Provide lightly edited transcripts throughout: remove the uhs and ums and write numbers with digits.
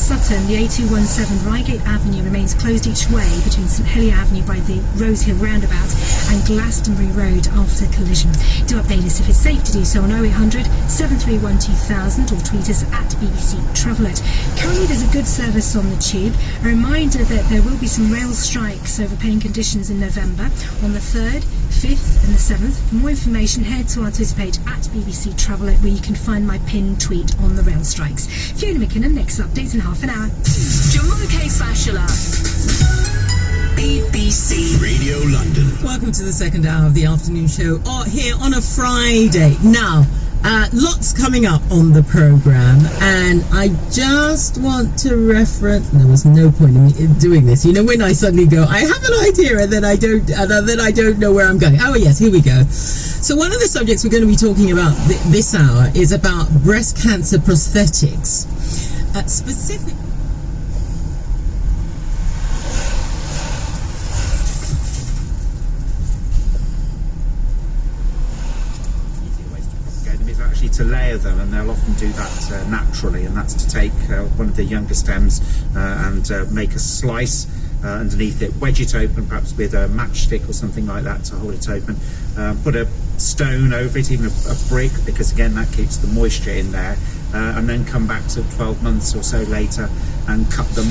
Sutton, the A217 Reigate Avenue remains closed each way between St Helier Avenue by the Rose Hill roundabout and Glastonbury Road after collision. Do update us if it's safe to do so on 0800 731 2000 or tweet us at BBC Travellet. Currently there's a good service on the tube. A reminder that there will be some rail strikes over paying conditions in November on the 3rd, 5th and the 7th. For more information, head to our Twitter page at BBC Travellet, where you can find my pinned tweet on the rail strikes. Fiona McKinnon, next update in half an hour. Jamoke Fashola. BBC Radio London. Welcome to the second hour of the afternoon show here on a Friday. Now, lots coming up on the programme, and I just want to reference. There was no point in me doing this. You know, when I suddenly go, I have an idea, and then I don't know where I'm going. Oh yes, here we go. So one of the subjects we're going to be talking about this hour is about breast cancer prosthetics, specifically. To layer them, and they'll often do that naturally, and that's to take one of the younger stems and make a slice underneath it, wedge it open, perhaps with a matchstick or something like that to hold it open, put a stone over it, even a brick, because again that keeps the moisture in there, and then come back to 12 months or so later and cut them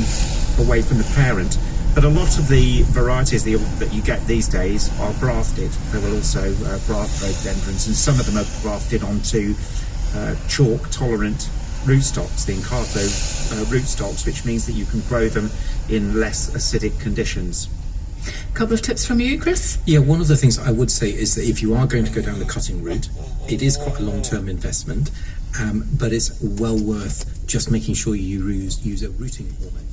away from the parent. But a lot of the varieties that you get these days are grafted. They will also graft rhododendrons, and some of them are grafted onto chalk-tolerant rootstocks, the Encarto rootstocks, which means that you can grow them in less acidic conditions. A couple of tips from you, Chris? Yeah, one of the things I would say is that if you are going to go down the cutting route, it is quite a long-term investment, but it's well worth just making sure you use a rooting hormone.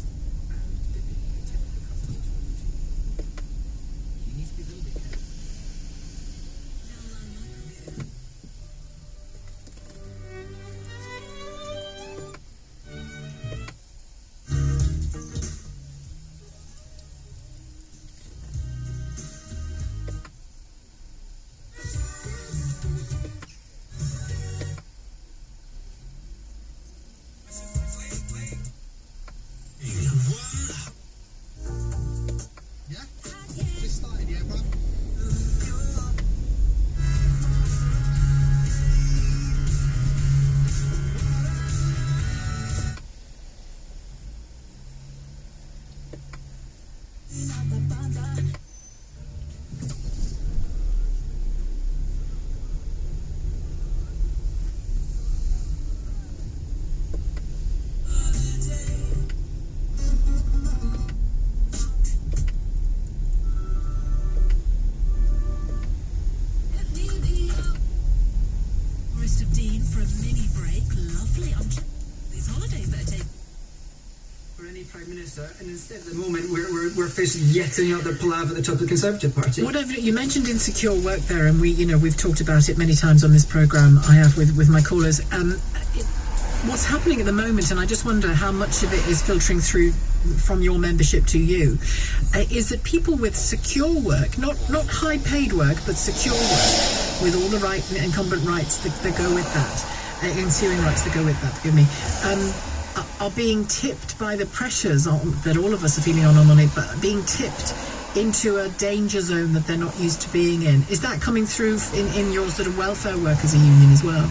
And instead, at the moment, we're facing yet another palaver at the top of the Conservative Party. Whatever you mentioned insecure work there, and we've talked about it many times on this programme. I have with my callers. What's happening at the moment, and I just wonder how much of it is filtering through from your membership to you, is that people with secure work, not high-paid work, but secure work, with all the right incumbent rights that go with that, ensuing rights that go with that. Forgive me. Are being tipped by the pressures that all of us are feeling on money, but being tipped into a danger zone that they're not used to being in. Is that coming through in your sort of welfare workers union as well?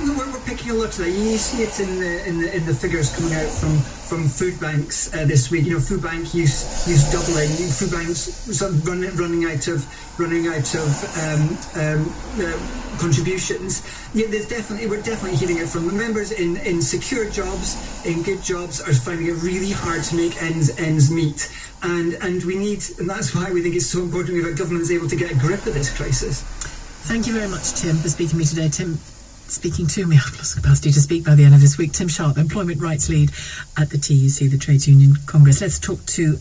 We're picking a lot of that. You see it in the figures coming out from food banks this week. You know, food bank use doubling. Food banks sort of running out of contributions. Yeah, we're definitely hearing it from members in secure jobs, in good jobs, are finding it really hard to make ends meet. And that's why we think it's so important that government is able to get a grip of this crisis. Thank you very much, Tim, for speaking to me today. Tim, speaking to me, I've lost capacity to speak by the end of this week. Tim Sharp, Employment Rights Lead at the TUC, the Trades Union Congress. Let's talk to,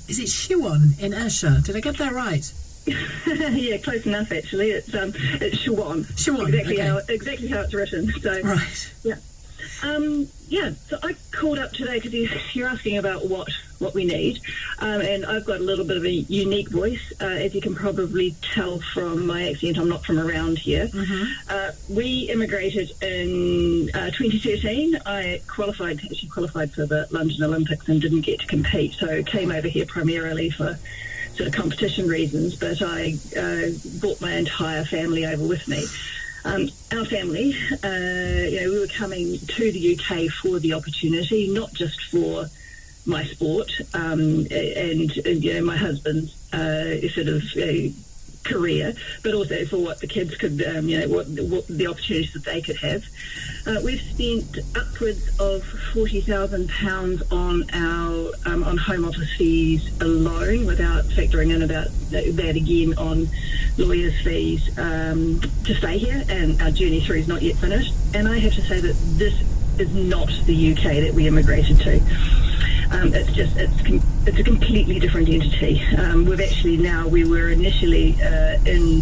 is it Siwan in Esher? Did I get that right? Yeah, close enough actually. It's Siwan. Siwan, exactly how it's written. So right. Yeah. So I called up today because you're asking about what we need, and I've got a little bit of a unique voice, as you can probably tell from my accent. I'm not from around here. We immigrated in 2013. I qualified for the London Olympics and didn't get to compete, so came over here primarily for sort of competition reasons, but I brought my entire family over with me. Our family, we were coming to the UK for the opportunity, not just for my sport and my husband's sort of career, but also for what the kids could, what the opportunities that they could have. We've spent upwards of £40,000 on our on home office fees alone, without factoring in about that again on lawyers' fees to stay here, and our journey through is not yet finished. And I have to say that this is not the UK that we immigrated to. It's a completely different entity. We were initially in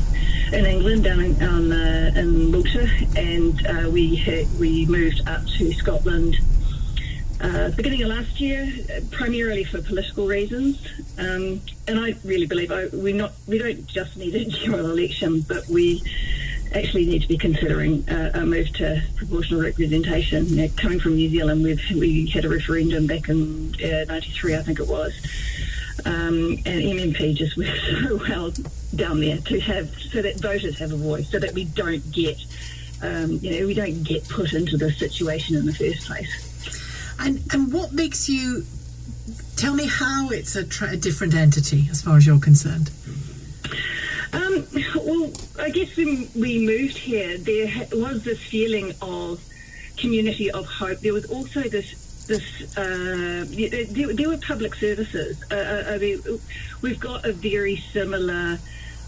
England, down in Wiltshire, and we moved up to Scotland beginning of last year, primarily for political reasons. And I really believe we don't just need a general election, but we actually need to be considering a move to proportional representation. Coming from New Zealand, we had a referendum back in '93, I think it was, and MMP just works so well down there to have, so that voters have a voice, so that we don't get put into this situation in the first place. And what makes you tell me how it's a different entity as far as you're concerned? Well, I guess when we moved here, there was this feeling of community, of hope. There was also there were public services. We've got a very similar,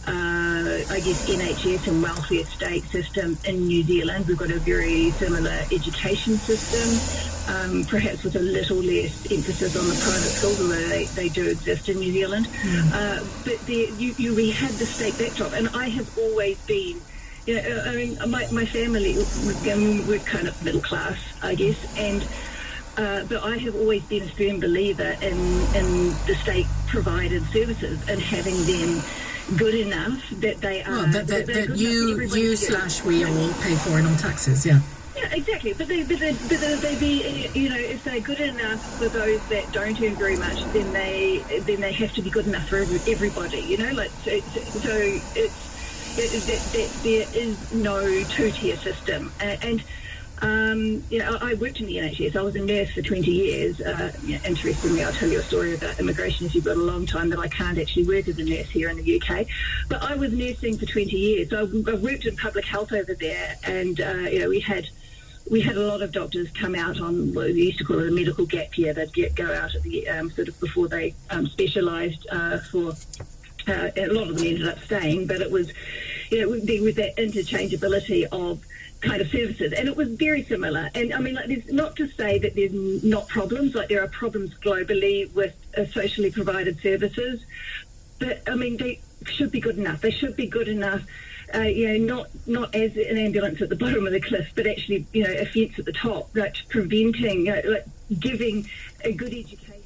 NHS and welfare state system in New Zealand. We've got a very similar education system, perhaps with a little less emphasis on the private schools, although they do exist in New Zealand. But we had the state backdrop, and I have always been, my family, we're kind of middle class, I guess, and but I have always been a firm believer in the state provided services and having them good enough that they are that you/we all pay for in our taxes. Yeah, exactly. But they be, if they're good enough for those that don't earn very much, then they have to be good enough for everybody. So there is no two-tier system. I worked in the NHS. I was a nurse for 20 years. Interestingly, I'll tell you a story about immigration if you've got a long time, that I can't actually work as a nurse here in the UK. But I was nursing for 20 years. So I worked in public health over there, and we had a lot of doctors come out on what we used to call it a medical gap year. They'd go out at the sort of before they specialised for. A lot of them ended up staying, but it was, there was that interchangeability of kind of services, and it was very similar. And there's not to say that there's not problems, like there are problems globally with socially provided services, but they should be good enough. They should be good enough, not as an ambulance at the bottom of the cliff, but actually, a fence at the top, like preventing, giving a good education.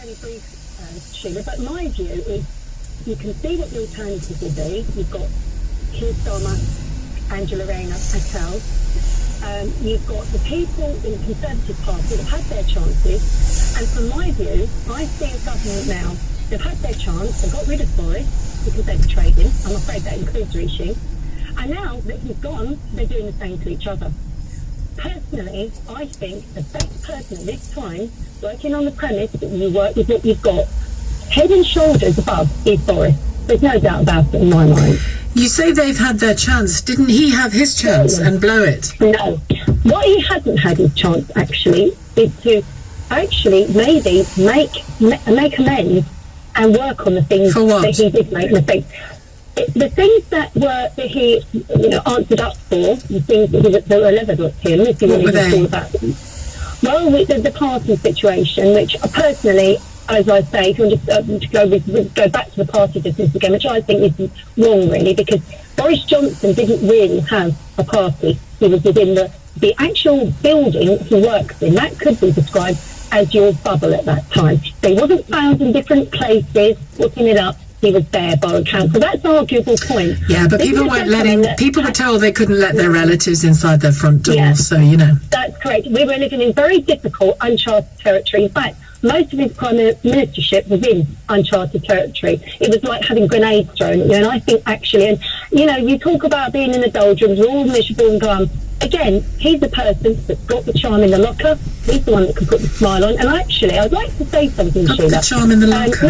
fairly brief, Sheila, but my view is you can see what the alternative will be. You've got Keir Starmer, Angela Rayner, Patel. You've got the people in the Conservative Party that have had their chances. And from my view, I see a government now, they've had their chance, they got rid of Boris because they betrayed him. I'm afraid that includes Rishi. And now that he's gone, they're doing the same to each other. Personally, I think the best person at this time, working on the premise that you work with what you've got, head and shoulders above is Boris. There's no doubt about it in my mind. You say they've had their chance. Didn't he have his chance and blow it? No. What he hasn't had his chance, actually, is to actually maybe make amends and work on the things that he did make mistakes. The things that he answered up for, the things that were leveled at him, if you want to call that. Well, the party situation, which personally, as I say, if you want to go back to the party business again, which I think is wrong, really, because Boris Johnson didn't really have a party. He was within the actual building he works in. That could be described as your bubble at that time. So he wasn't found in different places, looking it up. He was there, Borough Council. That's an arguable point. Yeah, but people weren't people were told they couldn't let their relatives inside their front door, so, you know. That's correct. We were living in very difficult, uncharted territory. In fact, most of his prime ministership was in uncharted territory. It was like having grenades thrown at you. And I think actually, and you talk about being in the doldrums, we're all miserable and glum. Again, he's the person that's got the charm in the locker. He's the one that can put the smile on. And actually, I'd like to say something, Sheila. The charm in the locker.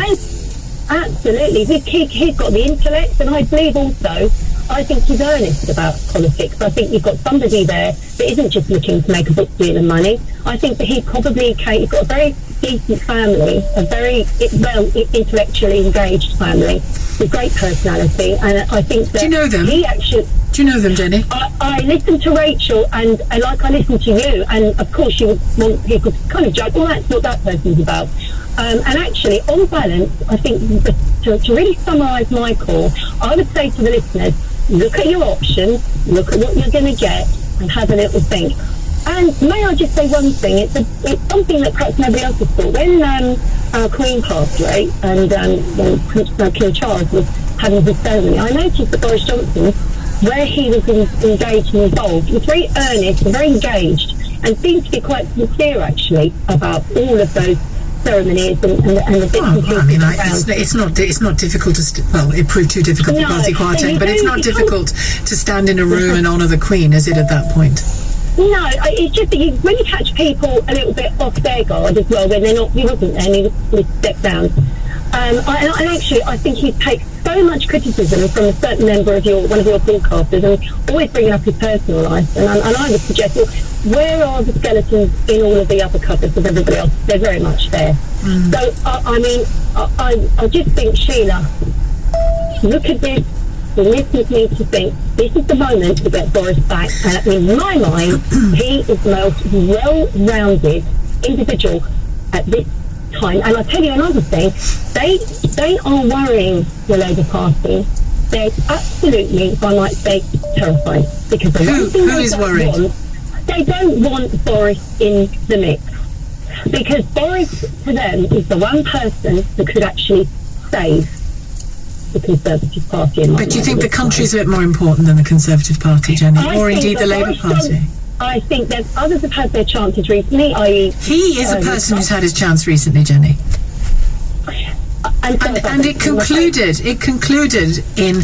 Absolutely. He's got the intellect, and I believe also, I think he's earnest about politics. I think you've got somebody there that isn't just looking to make a book deal of money. I think that he's got a very decent family, a very intellectually engaged family with great personality, and I think that do you know them? Do you know them, Jenny? I listened to Rachel, and like I listened to you, and of course you would want people to kind of judge, well, that's what that person's about. And actually, on balance, I think to really summarise my call, I would say to the listeners, look at your options, look at what you're going to get, and have a little think. And may I just say one thing? It's something that perhaps nobody else has thought. When our Queen passed away, and when King Charles was having his ceremony, I noticed that Boris Johnson, where he was engaged and involved, was very earnest and very engaged, and seemed to be quite sincere, actually, about all of those ceremonies and the bits and pieces. I mean, it's not difficult to it proved too difficult for party quieting, but it's not difficult to stand in a room and honour the Queen, is it, at that point? No, it's just that when you catch people a little bit off their guard as well, when he wasn't there and he stepped down. And actually, I think he takes so much criticism from a certain member of one of your broadcasters, and always bringing up his personal life. And I would suggest, well, where are the skeletons in all of the other cupboards of everybody else? They're very much there. So, I just think, Sheila, look at this. The listeners need to think this is the moment to get Boris back. And in my mind, he is the most well-rounded individual at this time. And I'll tell you another thing, they are worrying the Labour Party. They're absolutely, if I might say, terrified. Because the one thing who is worried? They don't want Boris in the mix. Because Boris, to them, is the one person that could actually save the Conservative Party. But do you think the country's a bit more important than the Conservative Party, Jenny, or indeed the Labour Party? I think that others have had their chances recently, i.e. He is a person who's had his chance recently, Jenny. And it concluded in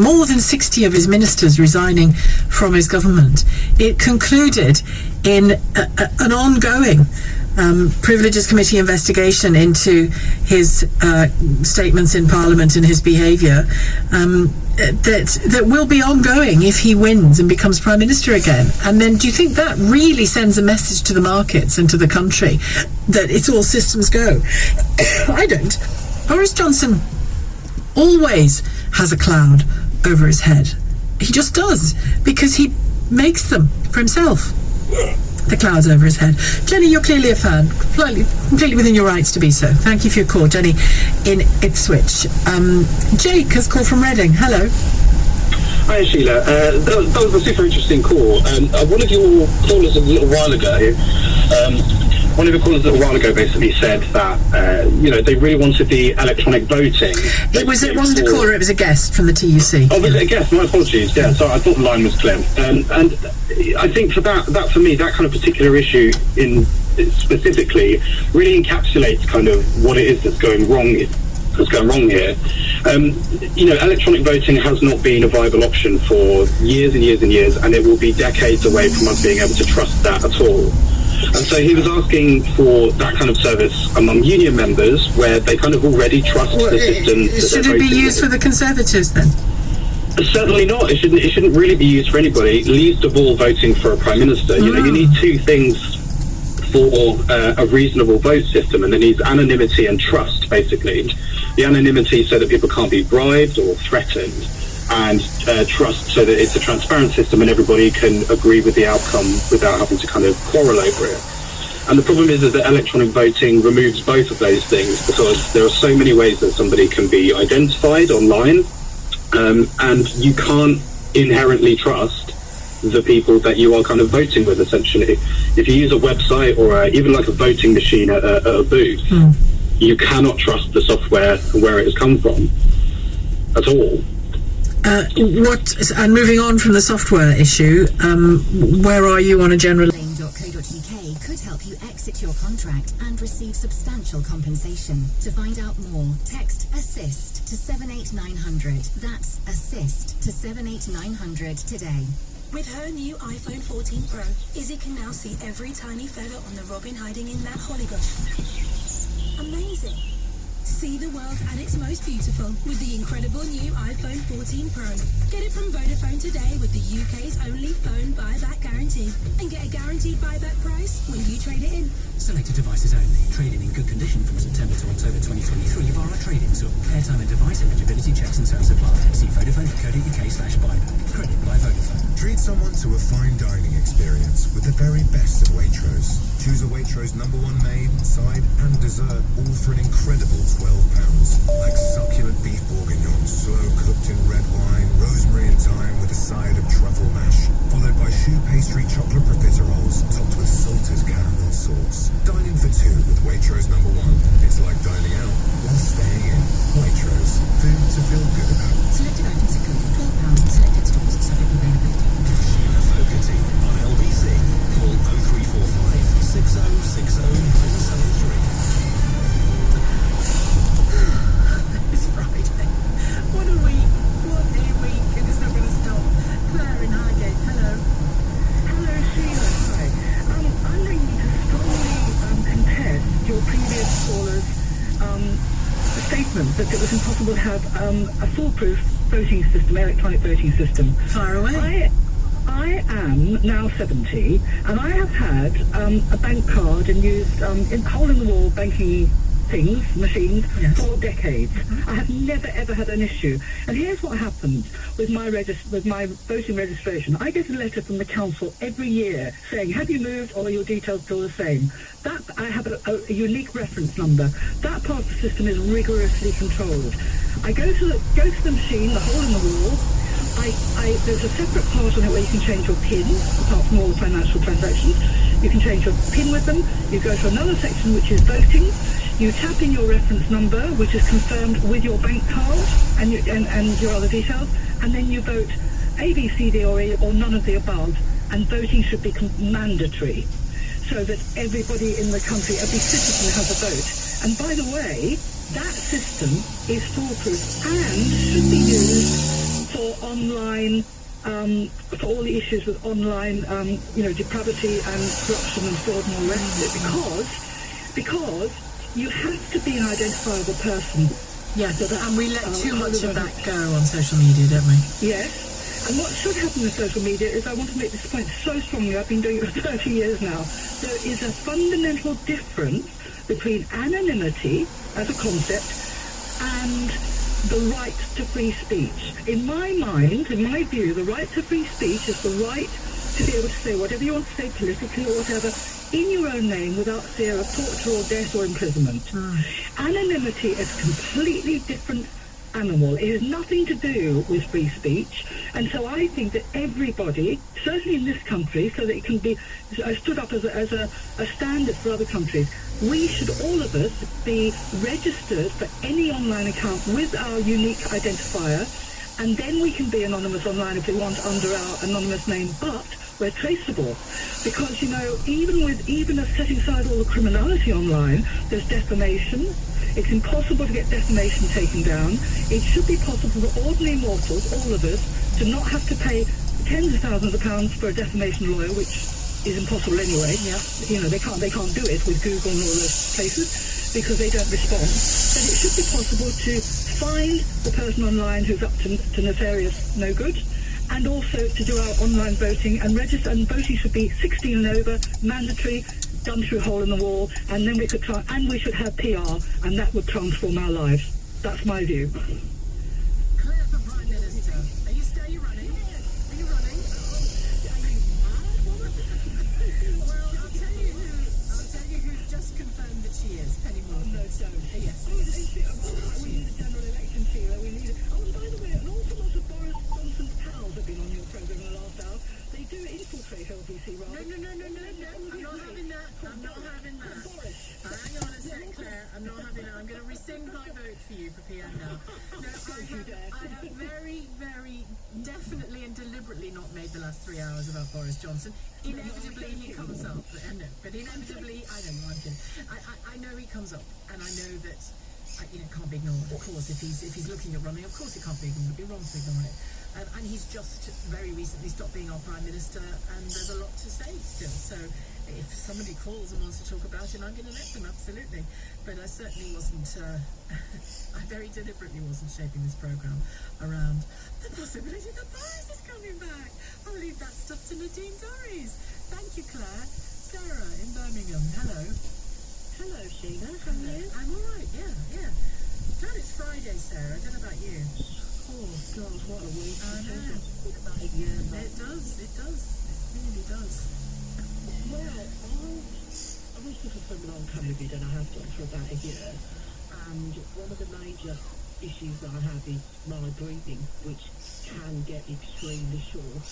more than 60 of his ministers resigning from his government. It concluded in an ongoing Privileges Committee investigation into his statements in Parliament and his behaviour that will be ongoing if he wins and becomes Prime Minister again. And then do you think that really sends a message to the markets and to the country that it's all systems go? I don't. Boris Johnson always has a cloud over his head. He just does, because he makes them for himself. The clouds over his head. Jenny, you're clearly a fan, completely within your rights to be so. Thank you for your call, Jenny in Ipswich. Jake has called from Reading. Hello. Hi, Sheila. That was a super interesting call. One of your callers a little while ago one of the callers a little while ago basically said that they really wanted the electronic voting. It wasn't a caller; it was a guest from the TUC. Oh, was it a guest? My apologies. Yeah, sorry, I thought the line was clear. And I think for that for me, that kind of particular issue specifically really encapsulates kind of what it is that's going wrong here. Electronic voting has not been a viable option for years and years and years, and it will be decades away from us being able to trust that at all. And so he was asking for that kind of service among union members where they kind of already trust the system. Should it be used for the Conservatives then? Certainly not. It shouldn't really be used for anybody, least of all voting for a Prime Minister. You need two things for a reasonable vote system, and it needs anonymity and trust, basically. The anonymity so that people can't be bribed or threatened, and trust so that it's a transparent system and everybody can agree with the outcome without having to kind of quarrel over it. And the problem is that electronic voting removes both of those things, because there are so many ways that somebody can be identified online, and you can't inherently trust the people that you are kind of voting with, essentially. If you use a website or even like a voting machine at a booth, you cannot trust the software and where it has come from at all. And moving on from the software issue, where are you on a general... .co.uk could help you exit your contract and receive substantial compensation. To find out more, text ASSIST to 78900. That's ASSIST to 78900 today. With her new iPhone 14 Pro, Izzy can now see every tiny feather on the robin hiding in that holly bush. Amazing. See the world at its most beautiful with the incredible new iPhone 14 Pro. Get it from Vodafone today with the UK's only phone buyback guarantee. And get a guaranteed buyback price when you trade it in. Selected devices only. Trading in good condition from September to October 2023 via our trading tool. Airtime and device eligibility checks and terms apply. See vodafone.co.uk/buyback. Credit by Vodafone. Treat someone to a fine dining experience with the very best of Waitrose. Choose a Waitrose #1 main, side and dessert, all for an incredible £12. Like succulent beef bourguignon, slow cooked in red wine, rosemary and thyme with a side of truffle mash, followed by choux pastry chocolate profiteroles topped with salted caramel sauce. Dine in for two with Waitrose #1. It's like dining out while staying in. Waitrose, food to feel good about. Selected items including £12. Selected stores subject to availability. Fogarty on LBC. Call 0345 6060 It's Friday. What a week. And it's not going to stop. Claire in Highgate, hello. Hello, Sheila. Hi. I'm ringing to strongly contest your previous caller's statement that it was impossible to have a foolproof voting system, electronic voting system. Fire away. I am now 70, and I have had a bank card and used hole-in-the-wall banking machines for decades. I have never ever had an issue. And here's what happens with my voting registration. I get a letter from the council every year saying, have you moved or are your details still the same? That I have a unique reference number. That part of the system is rigorously controlled. I go to the machine, the hole in the wall. There's a separate part on it where you can change your PIN, apart from all the financial transactions. You can change your PIN with them. You go to another section which is voting. You tap in your reference number, which is confirmed with your bank card and your other details, and then you vote A, B, C, D, or E, or none of the above, and voting should be mandatory, so that everybody in the country, every citizen has a vote. And by the way, that system is foolproof and should be used for online, for all the issues with online, depravity and corruption and fraud and all the rest of it, because you have to be an identifiable person. Yes, and we let too much of that go on social media, don't we? Yes. And what should happen with social media is, I want to make this point so strongly, I've been doing it for 30 years now, there is a fundamental difference between anonymity as a concept and the right to free speech. In my mind, in my view, the right to free speech is the right to be able to say whatever you want to say politically or whatever in your own name without fear of torture or death or imprisonment. Anonymity is completely different animal. It has nothing to do with free speech. And so I think that everybody, certainly in this country, so that it can be stood up as a standard for other countries, we should, all of us, be registered for any online account with our unique identifier, and then we can be anonymous online if we want under our anonymous name, but we're traceable. Because, you know, even setting aside all the criminality online, there's defamation. It's impossible to get defamation taken down. It should be possible for ordinary mortals, all of us, to not have to pay tens of thousands of pounds for a defamation lawyer, which is impossible anyway. Yeah. You know, they can't do it with Google and all those places because they don't respond. But it should be possible to find the person online who's up to nefarious no good, and also to do our online voting and register. And voting should be 16 and over, mandatory, done through a hole in the wall, and then we could try, and we should have PR, and that would transform our lives. That's my view. Claire for Prime Minister. Are you running? Are you running? Are you mad, woman? Well, I'll tell you who's just confirmed that she is. Penny Moore. No, so yes. We need a general election, Sheila. We need it. Oh, and by the way, an awful lot of Boris Johnson's pals have been on your programme in the last hour. They do infiltrate LBC, rather. No. I'm not having that. Hang on a sec, Claire. I'm not having that. I'm going to rescind my vote for you for PM now. No, I have very, very definitely and deliberately not made the last 3 hours about Boris Johnson. Inevitably he comes up. But inevitably, I don't know, I'm kidding. I know he comes up, and I know that it can't be ignored. Of course, if he's looking at running, of course it can't be ignored. It'd be wrong to ignore it. And he's just very recently stopped being our Prime Minister, and there's a lot to say still. So if somebody calls and wants to talk about it, I'm going to let them, absolutely. But I certainly wasn't, I very deliberately wasn't shaping this programme around the possibility that Boris is coming back. I'll leave that stuff to Nadine Dorries. Thank you, Claire. Sarah in Birmingham, hello. Hello, Sheila. How are you? I'm all right, yeah. Glad it's Friday, Sarah. I don't know about you. Oh, God, what a week. I know. It does. It really does. Well, I was looking for long COVID, and I have done for about a year. And one of the major issues that I have is my breathing, which can get extremely short.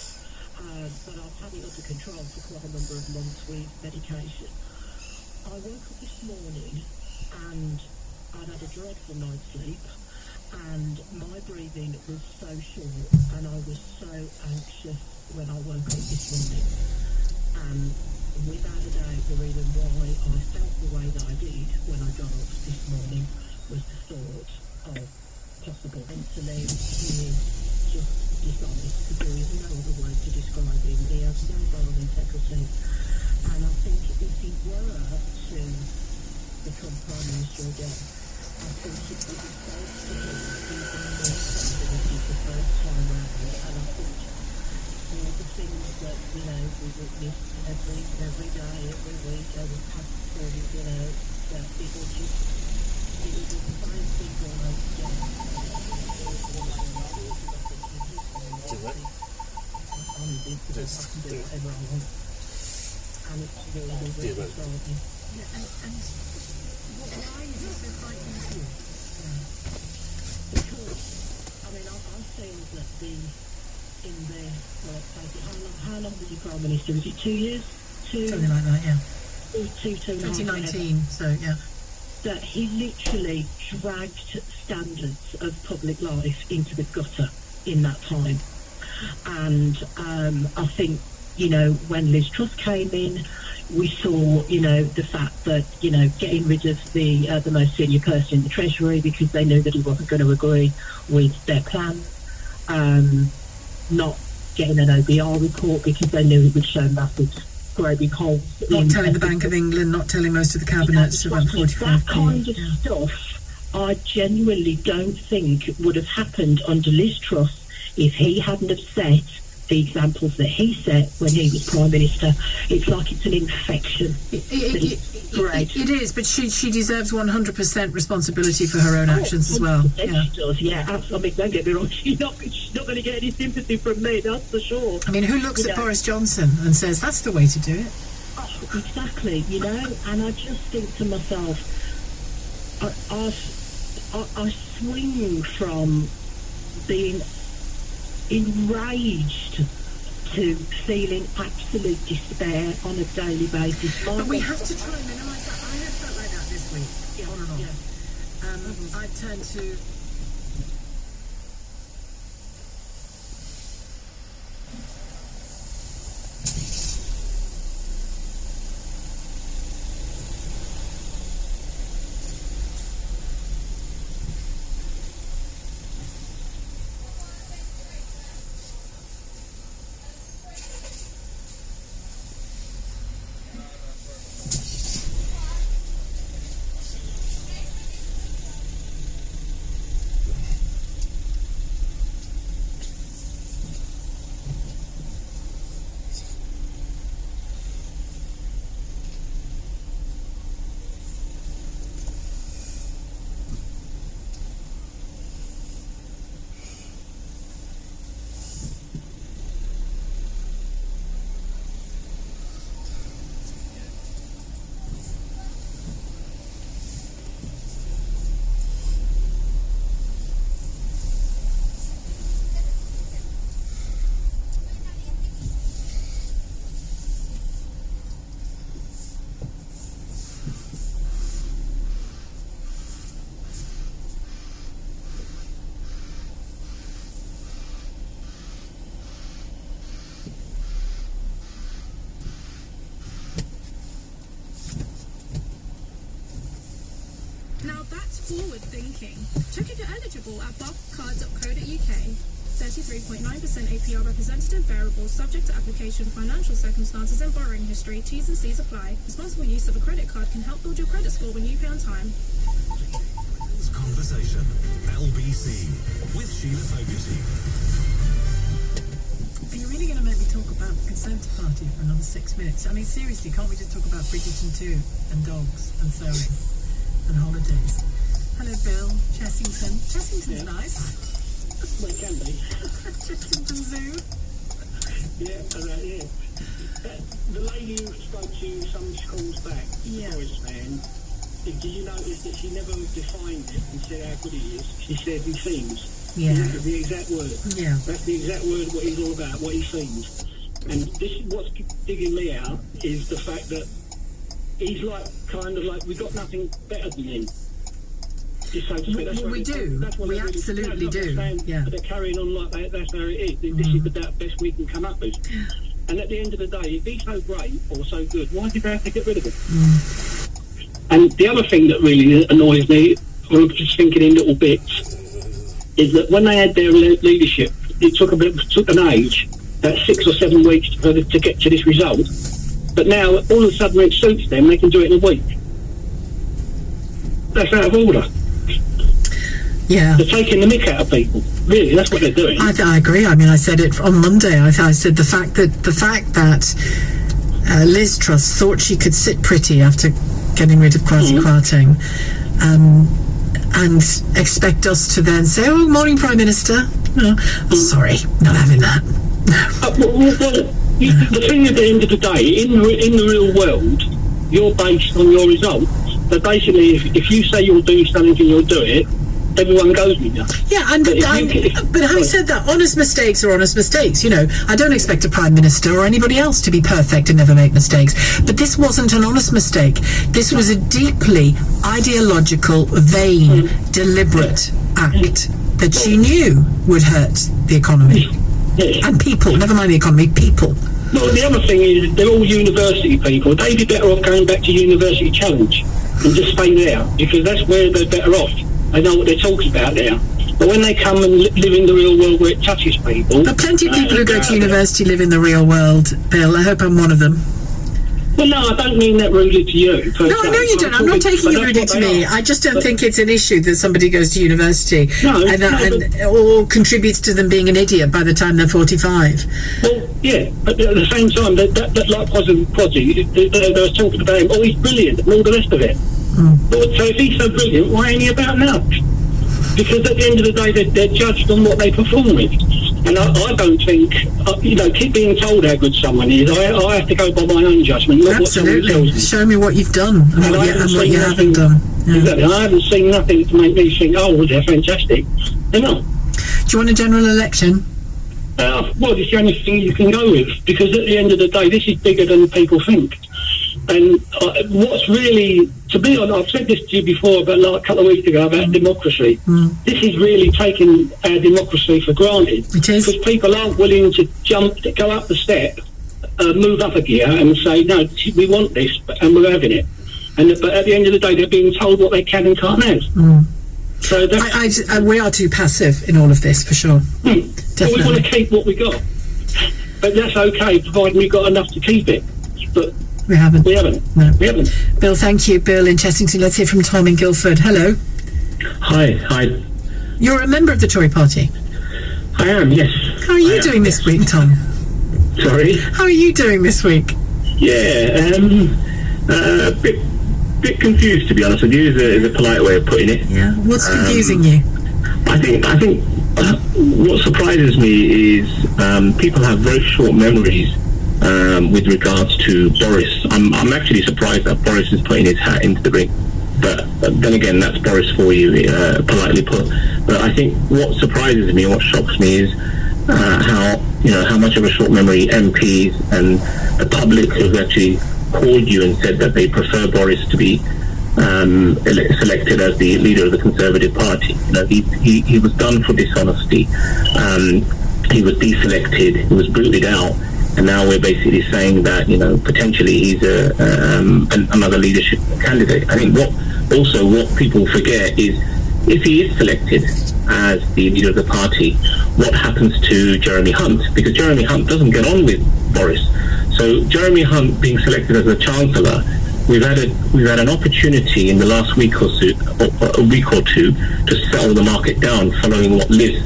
But I've had it under control for quite a number of months with medication. I woke up this morning and I'd had a dreadful night's sleep, and my breathing was so short, and I was so anxious when I woke up this morning. And without a doubt, the reason why I felt the way that I did when I got up this morning was the thought of possible insulin. He is just dishonest, because there is no other word to describe him. He has no moral integrity. And I think if he were to become Prime Minister again, I think it would be safe to him even more credibility the first time round. And I think all the things that, we witness every day, every week, over the past 40, that it will just find people like Do it. I can do whatever I want. And it's really starting. Yeah, and why is it so frightening to you? Because, I've seen that in the, how long was he Prime Minister? Was it 2 years? Something like that, yeah. 2019, so yeah. That he literally dragged standards of public life into the gutter in that time. And I think, when Liz Truss came in, we saw, the fact that, getting rid of the most senior person in the Treasury because they knew that he wasn't going to agree with their plan, not getting an OBR report because they knew it would show massive grey big holes. Not telling the Bank of England, not telling most of the cabinets about 45p. That kind of stuff, I genuinely don't think would have happened under Liz Truss if he hadn't have set the examples that he set when he was Prime Minister. It's like it's an infection. It is, but she deserves 100% responsibility for her own actions as well. Yeah. She does, yeah. Absolutely. Don't get me wrong, she's not going to get any sympathy from me, that's for sure. Who looks at Boris Johnson and says, that's the way to do it? Oh, exactly, and I just think to myself, I swing from being enraged to feeling absolute despair on a daily basis. But we have to try and minimise that. I have felt like that this week, on and on. I've turned to... Now that's forward thinking. Check if you're eligible at barcard.co.uk. 33.9% APR representative variable, subject to application, financial circumstances and borrowing history. T's and C's apply. Responsible use of a credit card can help build your credit score when you pay on time. Conversation. LBC with Sheila Fogarty. Are you really going to make me talk about the Conservative Party for another 6 minutes? I mean, seriously, can't we just talk about Bridgerton 2 and dogs and sewing and holidays? Hello, Bill. Chessington. Chessington's nice. Well, it can be. Chessington Zoo. The lady who spoke to you some calls back, Boris man, did you notice that she never defined it and said how good he is? She said he seems. Yeah. The exact word. Yeah. That's the exact word, what he's all about, what he seems. And this is what's digging me out, is the fact that he's like, kind of like, we got nothing better than him. Well, we do. We absolutely do. Yeah. They're carrying on like that, that's how it is. This is the best we can come up with. And at the end of the day, if he's so great or so good, why did they have to get rid of him? And the other thing that really annoys me, I'm just thinking in little bits, is that when they had their leadership, it took an age, about 6 or 7 weeks to get to this result. But now, all of a sudden, it suits them, they can do it in a week. That's out of order. Yeah. They're taking the mick out of people. Really, that's what they're doing. I agree. I mean, I said it on Monday. I said the fact that Liz Truss thought she could sit pretty after getting rid of Kwasi Kwarteng, and expect us to then say, "Oh, morning, Prime Minister." No, sorry, not having that. The thing at the end of the day, in the real world, you're based on your results. So basically, if you say you'll do something and you'll do it, everyone goes with you. Yeah, but having said that, honest mistakes are honest mistakes. You know, I don't expect a Prime Minister or anybody else to be perfect and never make mistakes. But this wasn't an honest mistake. This was a deeply ideological, vain, deliberate act that she knew would hurt the economy. And people, never mind the economy, people. Well, the other thing is, they're all university people. They'd be better off going back to University Challenge and just stay there, because that's where they're better off. They know what they're talking about there. But when they come and live in the real world where it touches people... But plenty of people who go to university live in the real world, Bill. I hope I'm one of them. Well, no, I don't mean that rudely to you. No, I know you don't. I'm not taking it rudely to me. I just don't think it's an issue that somebody goes to university or contributes to them being an idiot by the time they're 45. Well, yeah, but at the same time, that like Quasi, they were talking about him, he's brilliant, and all the rest of it. So if he's so brilliant, why ain't he about now? Because at the end of the day, they're judged on what they perform with. And I don't think, keep being told how good someone is. I have to go by my own judgment. Not Absolutely. What someone tells me. Show me what you've done and what you haven't done. Yeah. Exactly. I haven't seen nothing to make me think, oh, they're fantastic. They're not. Do you want a general election? Well, it's the only thing you can go with, because at the end of the day, this is bigger than people think. And what's really, to be honest, I've said this to you before, but like a couple of weeks ago about democracy. This is really taking our democracy for granted. It is. Because people aren't willing to go up the step, move up a gear and say, no, we want this, and we're having it. But at the end of the day, they're being told what they can and can't have. So we are too passive in all of this, for sure. Well, we want to keep what we got. But that's okay, providing we've got enough to keep it. But we haven't. No. We haven't. Bill, thank you. Bill in Chessington. Let's hear from Tom in Guildford. Hello. Hi. You're a member of the Tory party? I am, yes. How are you doing this week, Tom? Sorry? How are you doing this week? Yeah, a bit confused, to be honest with you, is a polite way of putting it. Yeah. What's confusing you? I think what surprises me is people have very short memories with regards to Boris. I'm actually surprised that Boris is putting his hat into the ring. But then again, that's Boris for you, politely put. But I think what surprises me, what shocks me, is how much of a short memory MPs and the public who've actually called you and said that they prefer Boris to be selected as the leader of the Conservative Party. He was done for dishonesty. He was deselected. He was booted out. And now we're basically saying that, potentially he's another leadership candidate. I think what people forget is, if he is selected as the leader of the party, what happens to Jeremy Hunt? Because Jeremy Hunt doesn't get on with Boris. So Jeremy Hunt being selected as a Chancellor, we've had an opportunity in the last week or two to settle the market down, following what Liz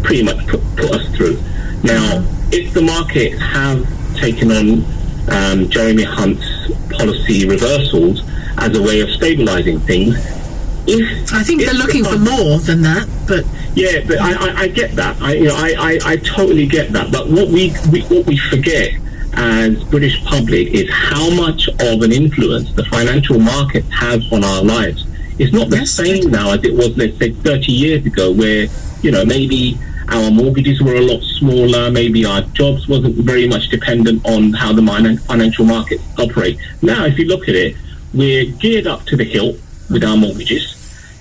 pretty much put us through. Now, if the markets have taken on Jeremy Hunt's policy reversals as a way of stabilising things, I think they're looking for more than that. But yeah, but I get that. I totally get that. But what we forget as British public is how much of an influence the financial markets have on our lives. It's not the same now as it was, let's say, 30 years ago, where maybe our mortgages were a lot smaller, maybe our jobs wasn't very much dependent on how the financial markets operate. Now, if you look at it, we're geared up to the hilt with our mortgages.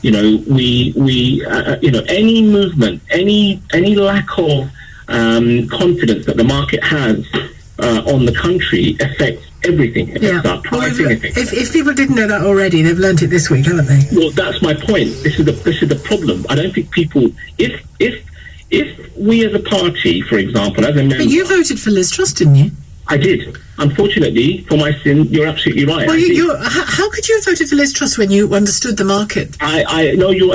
Any movement, any lack of confidence that the market has on the country affects everything. Affects pricing. If people didn't know that already, they've learnt it this week, haven't they? Well, that's my point. This is the problem. I don't think people, if we as a party, for example, as a member... But you voted for Liz Truss, didn't you? I did. Unfortunately, for my sin, you're absolutely right. Well, how could you have voted for Liz Truss when you understood the market? No, you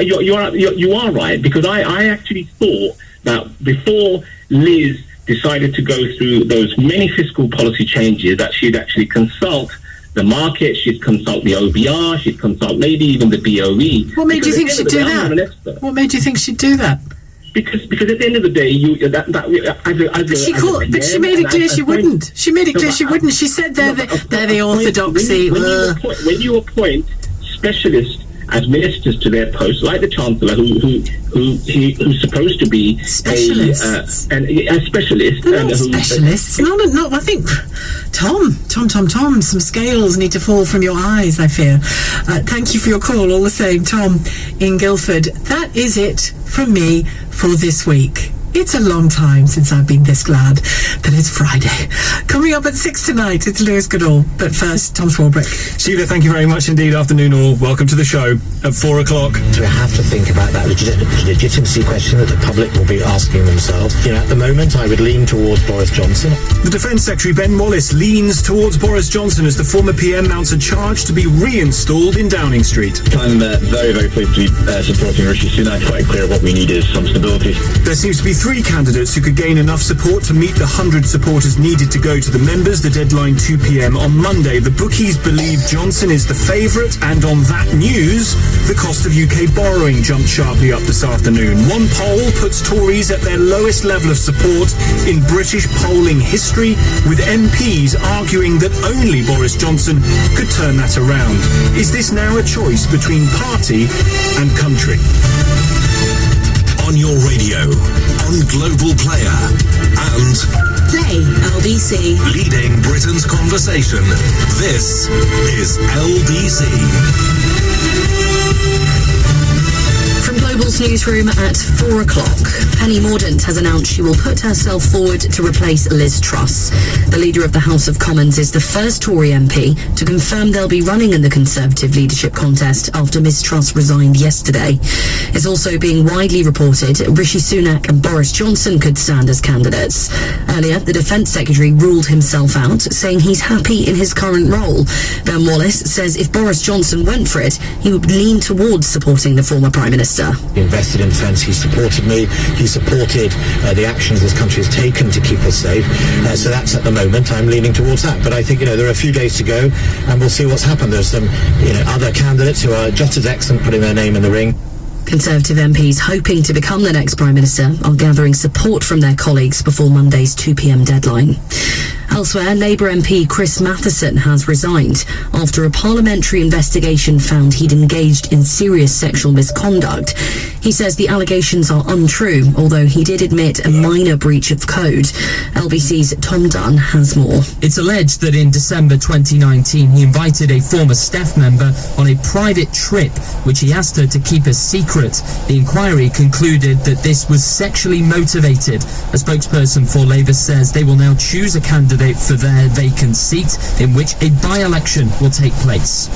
are right, because I actually thought that before Liz decided to go through those many fiscal policy changes, that she'd actually consult the market, she'd consult the OBR, she'd consult maybe even the BOE. What made you think she'd do that? What made you think she'd do that? Because at the end of the day, she made it clear she wouldn't. She made it clear she wouldn't. She said they're the orthodoxy. When you appoint specialists as ministers to their posts, like the Chancellor, who's supposed to be a specialist. They're not specialists. No, I think Tom, some scales need to fall from your eyes, I fear. Thank you for your call, all the same, Tom in Guildford. That is it from me for this week. It's a long time since I've been this glad that it's Friday. Coming up at 6 tonight, it's Lewis Goodall. But first, Tom Swarbrick. Sheila, thank you very much indeed. Afternoon all. Welcome to the show at 4 o'clock. We have to think about that legitimacy question that the public will be asking themselves. At the moment, I would lean towards Boris Johnson. The Defence Secretary, Ben Wallace, leans towards Boris Johnson as the former PM mounts a charge to be reinstalled in Downing Street. I'm very, very pleased to be supporting Rishi Sunak. Quite clear what we need is some stability. There seems to be 3 candidates who could gain enough support to meet the 100 supporters needed to go to the members. The deadline 2 p.m. on Monday. The bookies believe Johnson is the favourite, and on that news, the cost of UK borrowing jumped sharply up this afternoon. One poll puts Tories at their lowest level of support in British polling history, with MPs arguing that only Boris Johnson could turn that around. Is this now a choice between party and country? On your radio, on Global Player, and Play LBC. leading Britain's conversation. This is LBC. From Global's newsroom at 4 o'clock, Penny Mordaunt has announced she will put herself forward to replace Liz Truss. The leader of the House of Commons is the first Tory MP to confirm they'll be running in the Conservative leadership contest after Ms Truss resigned yesterday. It's also being widely reported Rishi Sunak and Boris Johnson could stand as candidates. Earlier, the Defence Secretary ruled himself out, saying he's happy in his current role. Ben Wallace says if Boris Johnson went for it, he would lean towards supporting the former Prime Minister. He invested in defence, he supported me, he supported the actions this country has taken to keep us safe. So that's at the moment, I'm leaning towards that. But I think, there are a few days to go and we'll see what's happened. There's some, other candidates who are just as excellent putting their name in the ring. Conservative MPs hoping to become the next Prime Minister are gathering support from their colleagues before Monday's 2 p.m. deadline. Elsewhere, Labour MP Chris Matheson has resigned after a parliamentary investigation found he'd engaged in serious sexual misconduct. He says the allegations are untrue, although he did admit a minor breach of code. LBC's Tom Dunn has more. It's alleged that in December 2019 he invited a former staff member on a private trip, which he asked her to keep a secret. The inquiry concluded that this was sexually motivated. A spokesperson for Labour says they will now choose a candidate for their vacant seat, in which a by-election will take place.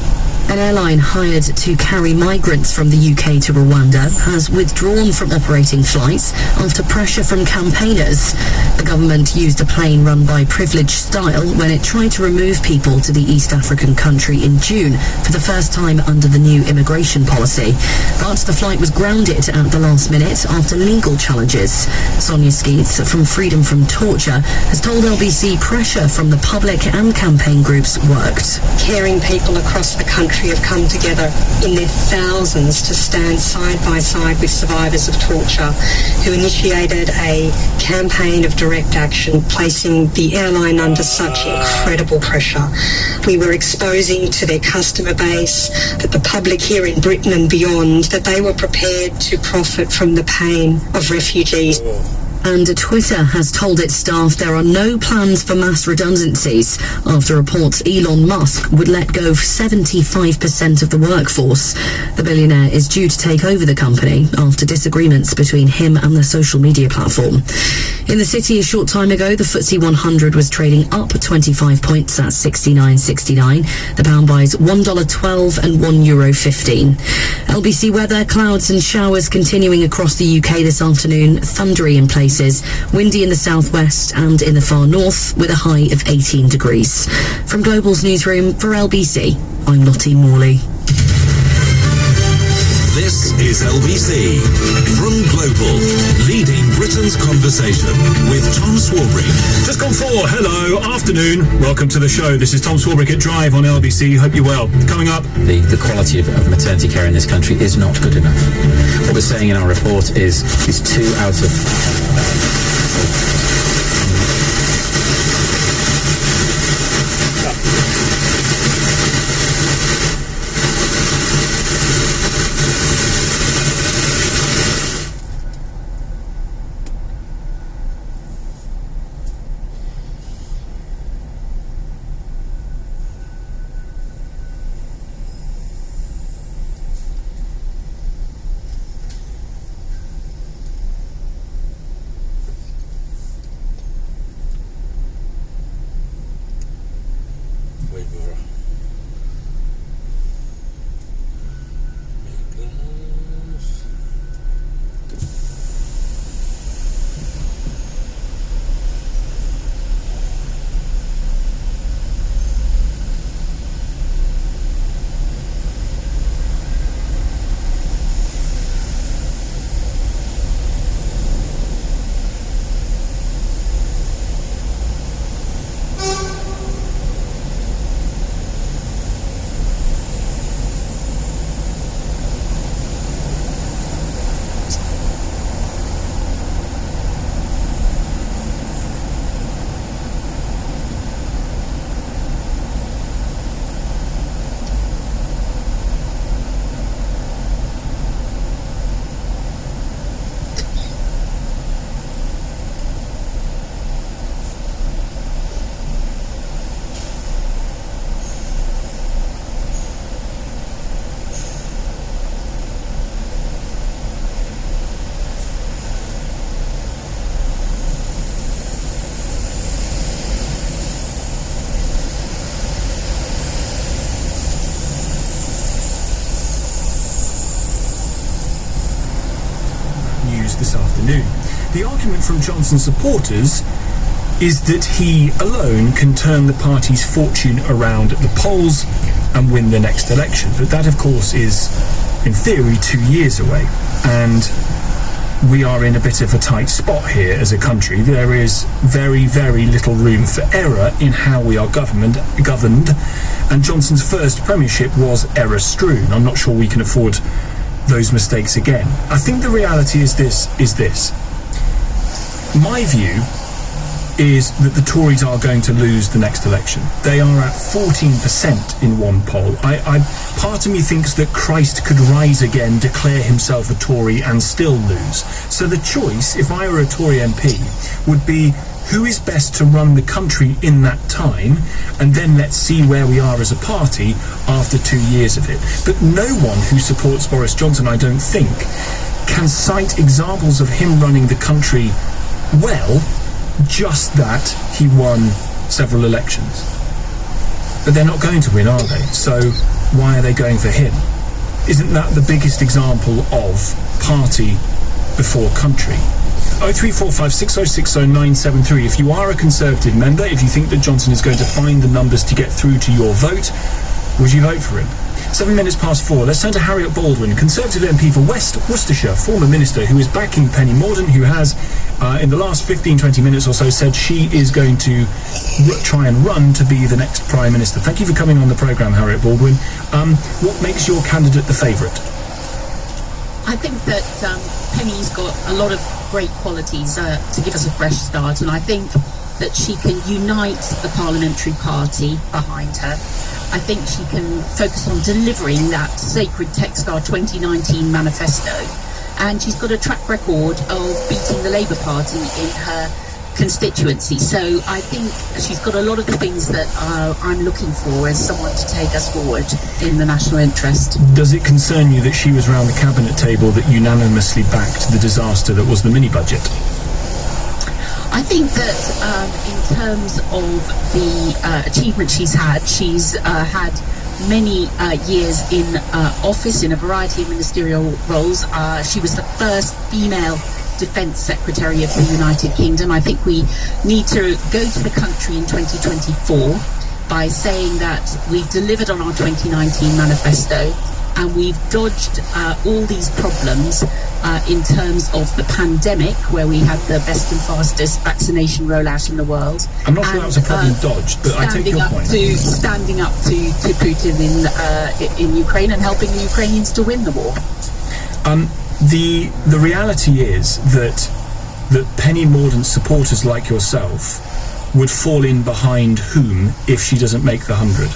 An airline hired to carry migrants from the UK to Rwanda has withdrawn from operating flights after pressure from campaigners. The government used a plane run by Privileged Style when it tried to remove people to the East African country in June for the first time under the new immigration policy. But the flight was grounded at the last minute after legal challenges. Sonia Skeets from Freedom from Torture has told LBC pressure from the public and campaign groups worked. Caring people across the country have come together in their thousands to stand side by side with survivors of torture, who initiated a campaign of direct action, placing the airline under such incredible pressure. We were exposing to their customer base, that the public here in Britain and beyond, that they were prepared to profit from the pain of refugees. And Twitter has told its staff there are no plans for mass redundancies after reports Elon Musk would let go of 75% of the workforce. The billionaire is due to take over the company after disagreements between him and the social media platform. In the city a short time ago, the FTSE 100 was trading up 25 points at 69.69. The pound buys $1.12 and €1.15. LBC weather, clouds and showers continuing across the UK this afternoon, thundery in places. Windy in the southwest and in the far north with a high of 18 degrees. From Global's newsroom for LBC, I'm Lottie Morley. This is LBC from Global, leading Britain's conversation with Tom Swarbrick. Just gone 4. Hello, afternoon. Welcome to the show. This is Tom Swarbrick at Drive on LBC. Hope you're well. Coming up, the quality of maternity care in this country is not good enough. What we're saying in our report is 2 out of... news this afternoon. The argument from Johnson supporters is that he alone can turn the party's fortune around at the polls and win the next election. But that, of course, is, in theory, 2 years away. And we are in a bit of a tight spot here as a country. There is very, very little room for error in how we are governed. And Johnson's first premiership was error-strewn. I'm not sure we can afford those mistakes again. I think the reality is this. My view is that the Tories are going to lose the next election. They are at 14% in one poll. Part of me thinks that Christ could rise again, declare himself a Tory and still lose. So the choice, if I were a Tory MP, would be who is best to run the country in that time, and then let's see where we are as a party after 2 years of it. But no one who supports Boris Johnson, I don't think, can cite examples of him running the country well, just that he won several elections. But they're not going to win, are they? So why are they going for him? Isn't that the biggest example of party before country? 0345 6060 973. If you are a Conservative member, if you think that Johnson is going to find the numbers to get through to your vote, would you vote for him? 7 minutes past 4. Let's turn to Harriet Baldwin, Conservative MP for West Worcestershire, former minister who is backing Penny Mordaunt, who has, in the last 15-20 minutes or so, said she is going to try and run to be the next Prime Minister. Thank you for coming on the programme, Harriet Baldwin. What makes your candidate the favourite? I think that Penny's got a lot of great qualities to give us a fresh start, and I think that she can unite the parliamentary party behind her. I think she can focus on delivering that sacred text, our 2019 manifesto, and she's got a track record of beating the Labour Party in her constituency. So I think she's got a lot of the things that I'm looking for as someone to take us forward in the national interest. Does it concern you that she was round the cabinet table that unanimously backed the disaster that was the mini-budget? I think that in terms of the achievement she's had many years in office in a variety of ministerial roles. She was the first female Defence Secretary of the United Kingdom. I think we need to go to the country in 2024 by saying that we've delivered on our 2019 manifesto and we've dodged all these problems in terms of the pandemic, where we had the best and fastest vaccination rollout in the world. I'm not sure that was a problem dodged, but I take your point. Standing up to Putin in Ukraine and helping the Ukrainians to win the war. The reality is that Penny Mordaunt's supporters like yourself would fall in behind whom if she doesn't make the 100?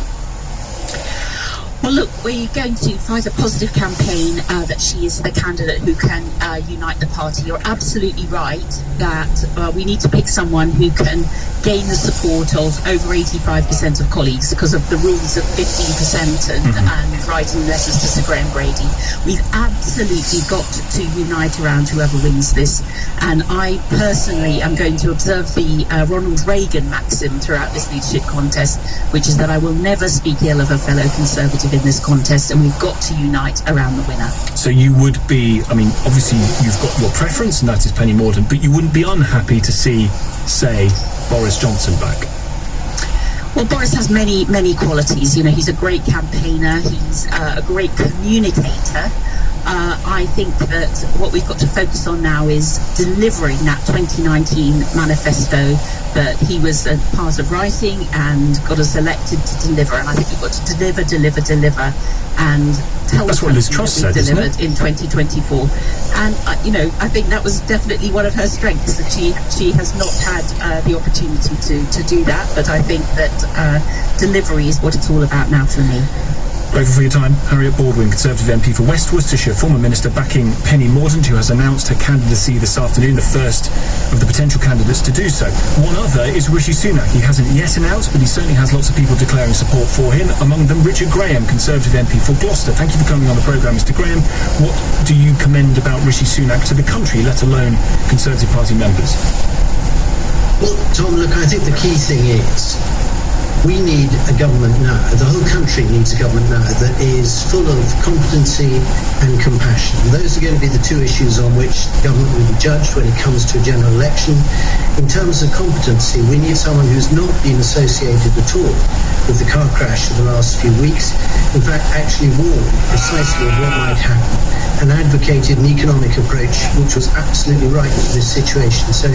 Well, look, we're going to fight a positive campaign that she is the candidate who can unite the party. You're absolutely right that we need to pick someone who can gain the support of over 85% of colleagues because of the rules of 15% and writing letters to Sir Graham Brady. We've absolutely got to unite around whoever wins this. And I personally am going to observe the Ronald Reagan maxim throughout this leadership contest, which is that I will never speak ill of a fellow Conservative in this contest, and we've got to unite around the winner. So you would be, I mean, obviously you've got your preference, and that is Penny Mordaunt, but you wouldn't be unhappy to see, say, Boris Johnson back? Well, Boris has many, many qualities. You know, he's a great campaigner, he's a great communicator. I think that what we've got to focus on now is delivering that 2019 manifesto that he was a part of writing and got us elected to deliver. And I think we've got to deliver and tell that's what Liz Truss said, delivered in 2024. And I think that was definitely one of her strengths, that she has not had the opportunity to do that. But I think that delivery is what it's all about now for me. Grateful for your time. Harriet Baldwin, Conservative MP for West Worcestershire, former minister backing Penny Mordaunt, who has announced her candidacy this afternoon, the first of the potential candidates to do so. One other is Rishi Sunak. He hasn't yet announced, but he certainly has lots of people declaring support for him, among them Richard Graham, Conservative MP for Gloucester. Thank you for coming on the programme, Mr Graham. What do you commend about Rishi Sunak to the country, let alone Conservative Party members? Well, Tom, look, I think the key thing is We need a government now, the whole country needs a government now that is full of competency and compassion. Those are going to be the two issues on which government will be judged when it comes to a general election. In terms of competency, we need someone who's not been associated at all with the car crash of the last few weeks. In fact, actually warned precisely of what might happen and advocated an economic approach which was absolutely right for this situation. So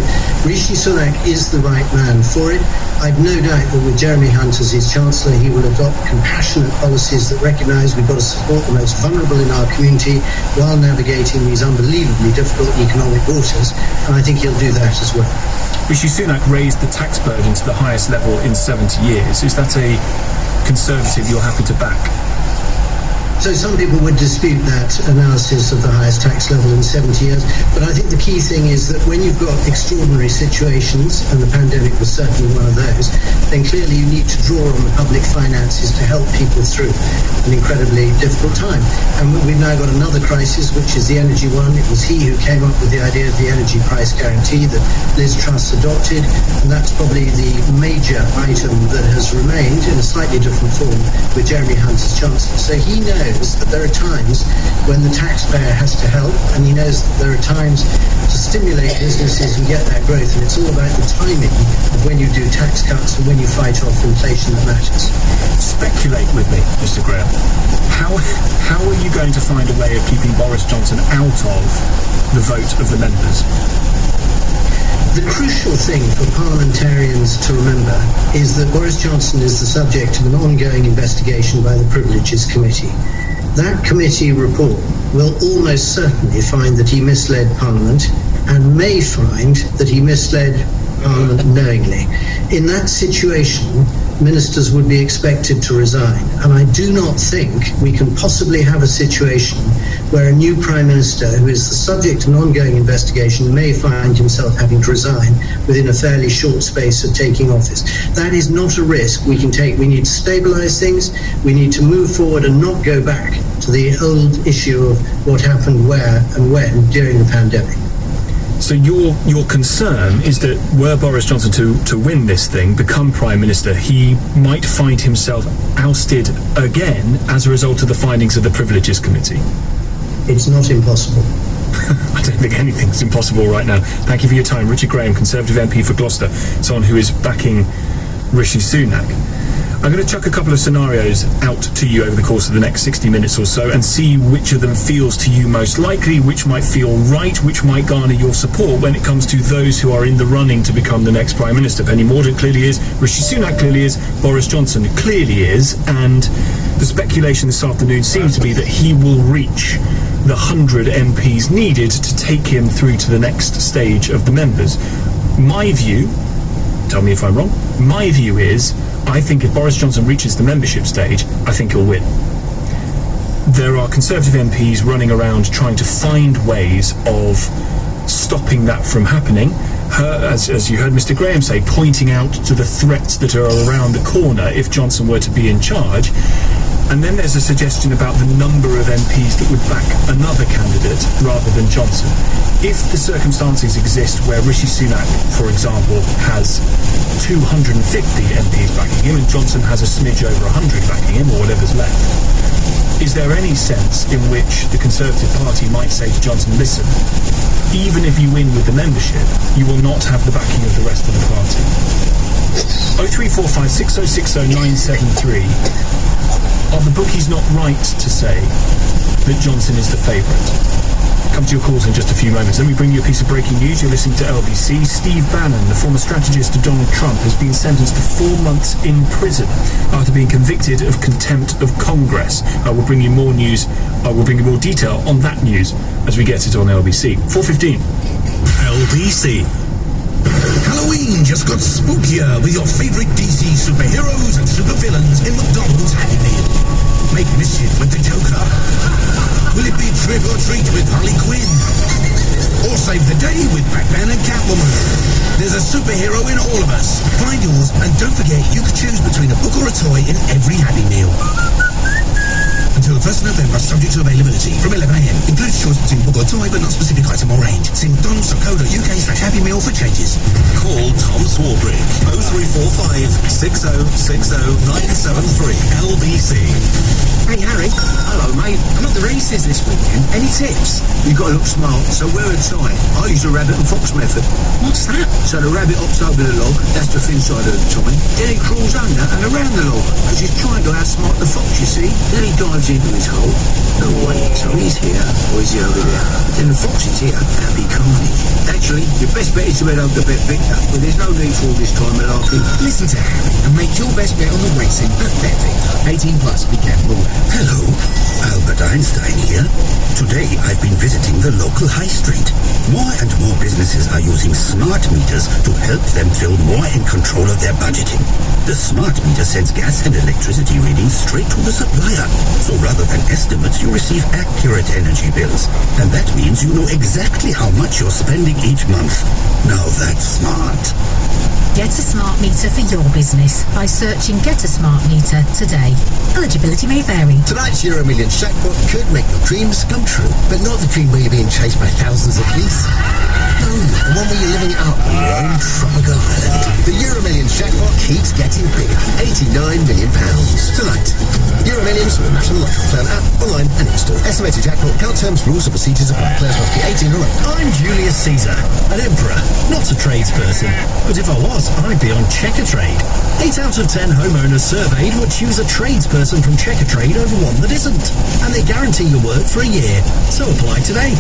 Rishi Sunak is the right man for it. I've no doubt that with Jeremy Hunt as his Chancellor, he will adopt compassionate policies that recognise we've got to support the most vulnerable in our community while navigating these unbelievably difficult economic waters, and I think he'll do that as well. Rishi Sunak raised the tax burden to the highest level in 70 years. Is that a Conservative you're happy to back? So some people would dispute that analysis of the highest tax level in 70 years, but I think the key thing is that when you've got extraordinary situations, and the pandemic was certainly one of those, then clearly you need to draw on the public finances to help people through an incredibly difficult time. And we've now got another crisis, which is the energy one. It was he who came up with the idea of the energy price guarantee that Liz Truss adopted, and that's probably the major item that has remained in a slightly different form with Jeremy Hunt as Chancellor. So he knows that there are times when the taxpayer has to help, and he knows that there are times to stimulate businesses and get that growth, and it's all about the timing of when you do tax cuts and when you fight off inflation that matters. Speculate with me, Mr. Graham. How are you going to find a way of keeping Boris Johnson out of the vote of the members? The crucial thing for parliamentarians to remember is that Boris Johnson is the subject of an ongoing investigation by the Privileges Committee. That committee report will almost certainly find that he misled Parliament and may find that he misled Parliament knowingly. In that situation, ministers would be expected to resign. And I do not think we can possibly have a situation where a new Prime Minister, who is the subject of an ongoing investigation, may find himself having to resign within a fairly short space of taking office. That is not a risk we can take. We need to stabilise things. We need to move forward and not go back to the old issue of what happened where and when during the pandemic. So your concern is that were Boris Johnson to win this thing, become Prime Minister, he might find himself ousted again as a result of the findings of the Privileges Committee? It's not impossible. I don't think anything's impossible right now. Thank you for your time. Richard Graham, Conservative MP for Gloucester, someone who is backing Rishi Sunak. I'm going to chuck a couple of scenarios out to you over the course of the next 60 minutes or so and see which of them feels to you most likely, which might feel right, which might garner your support when it comes to those who are in the running to become the next Prime Minister. Penny Mordaunt clearly is, Rishi Sunak clearly is, Boris Johnson clearly is, and the speculation this afternoon seems to be that he will reach the 100 MPs needed to take him through to the next stage of the members. My view, tell me if I'm wrong, my view is, I think if Boris Johnson reaches the membership stage, I think he'll win. There are Conservative MPs running around trying to find ways of stopping that from happening. As you heard Mr. Graham say, pointing out to the threats that are around the corner if Johnson were to be in charge. And then there's a suggestion about the number of MPs that would back another candidate rather than Johnson. If the circumstances exist where Rishi Sunak, for example, has 250 MPs backing him and Johnson has a smidge over 100 backing him, or whatever's left, is there any sense in which the Conservative Party might say to Johnson, listen, even if you win with the membership, you will not have the backing of the rest of the party? 0345 6060 973. Are the bookies not right to say that Johnson is the favourite? Come to your calls in just a few moments. Let me bring you a piece of breaking news. You're listening to LBC. Steve Bannon, the former strategist to Donald Trump, has been sentenced to 4 months in prison after being convicted of contempt of Congress. I will bring you more news. I will bring you more detail on that news as we get it on LBC. 4:15. LBC. Halloween just got spookier with your favourite DC superheroes and supervillains in McDonald's Happy Meal. Make mischief with the Joker. Will it be trick or treat with Harley Quinn? Or save the day with Batman and Catwoman? There's a superhero in all of us. Find yours, and don't forget you can choose between a book or a toy in every Happy Meal. until 1st November, subject to availability. From 11am. Includes choice between book or toy, but not specific item or range. See mcdonalds.co.uk/Happy Meal for changes. Call Tom Swarbrick. 0345 6060 973 LBC. Hey Harry. Hello mate. I'm at the races this weekend. Any tips? You've got to look smart, so wear a tie. I use the rabbit and fox method. What's that? So the rabbit hops over the log, that's the thin side of the tie. Then he crawls under and around the log, because he's trying to outsmart the fox, you see. Then he dives into his hole. No wait, so he's here, or is he over there? Then the fox is here. Happy carnage. Actually, your best bet is to head over to Bet Victor, but there's no need for all this time malarkey. Listen to Harry and make your best bet on the racing at Bet Victor. 18 plus, be careful. Hello, Albert Einstein here. Today I've been visiting the local high street. More and more businesses are using smart meters to help them feel more in control of their budgeting. The smart meter sends gas and electricity readings straight to the supplier. So rather than estimates, you receive accurate energy bills. And that means you know exactly how much you're spending each month. Now that's smart. Get a smart meter for your business by searching Get a Smart Meter today. Eligibility may vary. Tonight's Euro Millions jackpot could make your dreams come true, but not the dream where you're being chased by thousands of geese. No, the one where you're living it up on your own tropical island. The Euro Millions jackpot keeps getting bigger. £89 million tonight. Euro Millions with National Lottery Plan app, online and in-store. Estimated jackpot, account terms, rules and procedures apply. Players must be 18 or older. I'm Julius Caesar, an emperor, not a tradesperson. But if I was, I'd be on Checkatrade. 8 out of 10 homeowners surveyed would choose a tradesperson from Checkatrade over one that isn't. And they guarantee your work for a year. So apply today.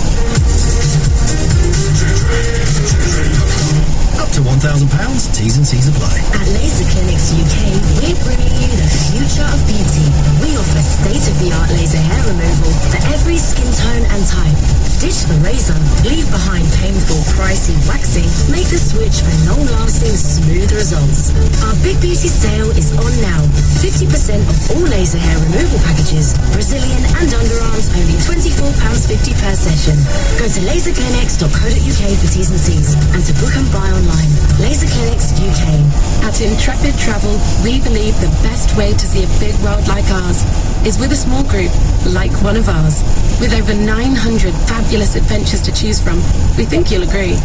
Up to £1,000, T's and C's apply. At Laser Clinics UK, we're bringing you the future of beauty. We offer state-of-the-art laser hair removal for every skin tone and type. Ditch the razor, leave behind painful, pricey waxing, make the switch for long-lasting, smooth results. Our Big Beauty sale is on now. 50% off all laser hair removal packages. Brazilian and underarms only £24.50 per session. Go to laserclinics.co.uk for T's and C's and to book and buy online. Laser Clinics UK. At Intrepid Travel, we believe the best way to see a big world like ours is with a small group like one of ours. With over 900 fabulous adventures to choose from, we think you'll agree.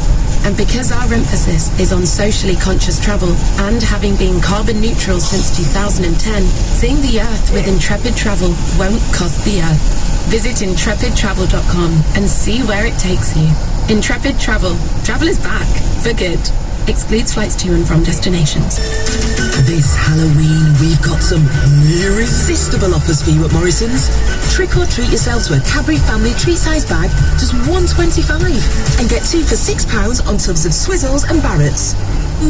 And because our emphasis is on socially conscious travel and having been carbon neutral since 2010, seeing the Earth with Intrepid Travel won't cost the Earth. Visit intrepidtravel.com and see where it takes you. Intrepid Travel. Travel is back. For good. Excludes flights to and from destinations. This Halloween, we've got some irresistible offers for you at Morrison's. Trick or treat yourself to a Cadbury Family treat-size bag, just $1.25, and get 2 for £6 on tubs of Swizzles and Barretts.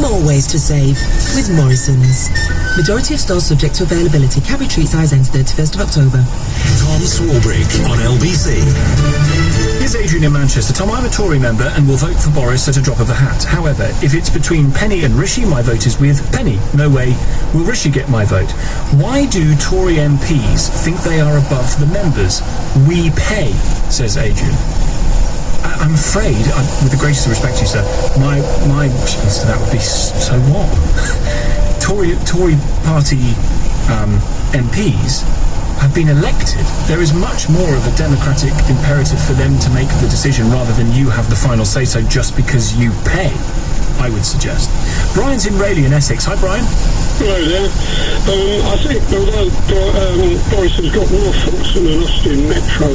More ways to save with Morrison's. Majority of stores subject to availability. Cadbury treat size ends 31st of October. Tom Swarbrick on LBC. Here's Adrian in Manchester. Tom, I'm a Tory member and will vote for Boris at a drop of a hat. However, if it's between Penny and Rishi, my vote is with Penny. No way will Rishi get my vote. Why do Tory MPs think they are above the members? We pay, says Adrian. I'm afraid, with the greatest respect to you, sir, my response to that would be, so what? Tory party MPs have been elected. There is much more of a democratic imperative for them to make the decision rather than you have the final say-so just because you pay, I would suggest. Brian's in Rayleigh in Essex. Hi, Brian. Hello there. I think although Boris has got more faults than an Austin Metro,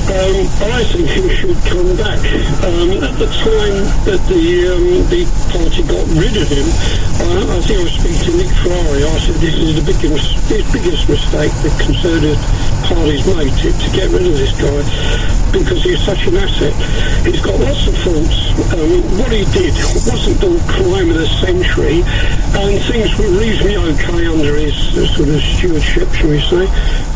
I think he should come back. At the time that the party got rid of him, I think I was speaking to Nick Ferrari. I said this is the biggest mistake the Conservative Party's made to get rid of this guy, because he's such an asset. He's got lots of faults. What he did wasn't the crime of the century, and things were reasonably okay under his sort of stewardship, shall we say,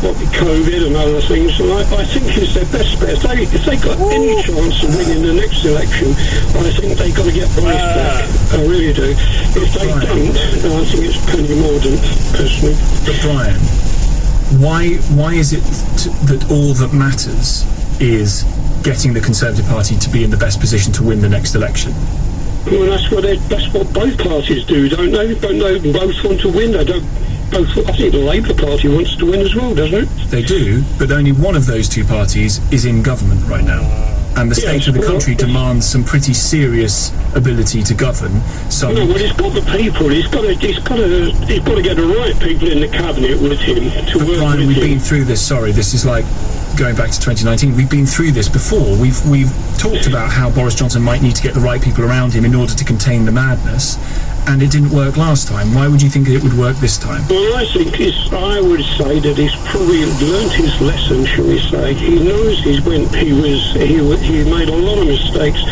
what with COVID and other things. And I think he's their best bet. If they got any chance of winning the next election, I think they've got to get Boris back. I really do. If they don't, I think it's Penny Mordaunt, personally. But Brian, why is it that all that matters is getting the Conservative Party to be in the best position to win the next election? Well, that's what both parties do, don't they? Don't they both want to win? They don't I think the Labour Party wants to win as well, doesn't it? They do, but only one of those two parties is in government right now. And the state of the country demands some pretty serious ability to govern. So, well, he's got the people. He's got to get the right people in the cabinet with him to work Brian, with we've him. been through this. Sorry, this is like going back to 2019. We've been through this before. We've talked about how Boris Johnson might need to get the right people around him in order to contain the madness. And it didn't work last time. Why would you think it would work this time? Well, I would say that he's probably learnt his lesson, shall we say. He knows he made a lot of mistakes.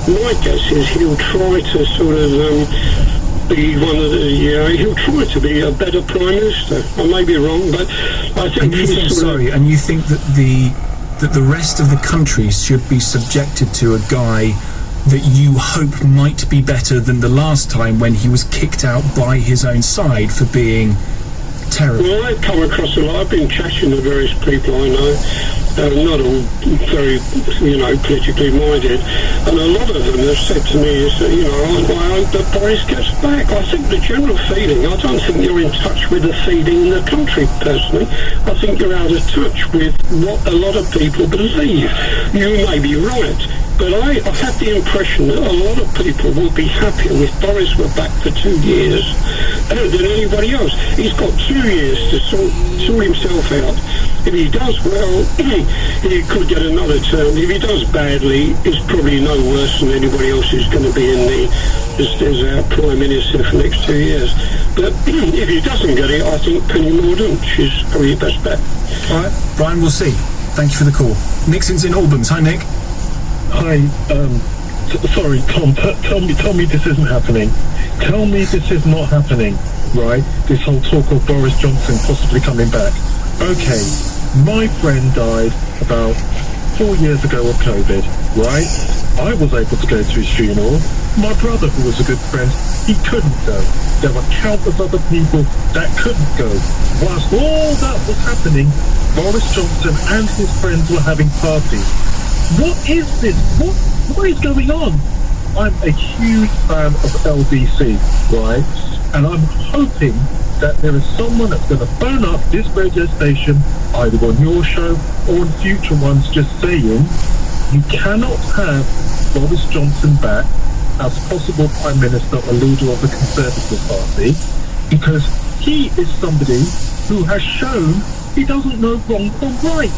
My guess is he'll try to sort of be one of the, he'll try to be a better Prime Minister. I may be wrong, but I think and you think that the rest of the country should be subjected to a guy that you hope might be better than the last time when he was kicked out by his own side for being terrible? Well, I've come across a lot. I've been chatting to various people I know, not all very, politically minded, and a lot of them have said to me is that, I hope that Boris gets back. I think the general feeling, I don't think you're in touch with the feeling in the country, personally. I think you're out of touch with what a lot of people believe. You may be right, but I have the impression that a lot of people will be happier if Boris were back for 2 years than anybody else. He's got 2 years to sort himself out. If he does well, he could get another term. If he does badly, it's probably no worse than anybody else who's going to be as our Prime Minister for the next 2 years. But if he doesn't get it, I think Penny Mordaunt is probably your best bet. All right, Brian, we'll see. Thank you for the call. Nixon's in Albans. Hi, Nick. Hi, sorry, Tom, tell me this isn't happening. Tell me this is not happening, right? This whole talk of Boris Johnson possibly coming back. Okay, my friend died about 4 years ago of COVID, right? I was able to go to his funeral. My brother, who was a good friend, he couldn't go. There were countless other people that couldn't go. Whilst all that was happening, Boris Johnson and his friends were having parties. What is this? What is going on? I'm a huge fan of LBC, right? And I'm hoping that there is someone that's going to phone up this radio station, either on your show or on future ones, just saying, you cannot have Boris Johnson back as possible Prime Minister or leader of the Conservative Party, because he is somebody who has shown he doesn't know wrong from right.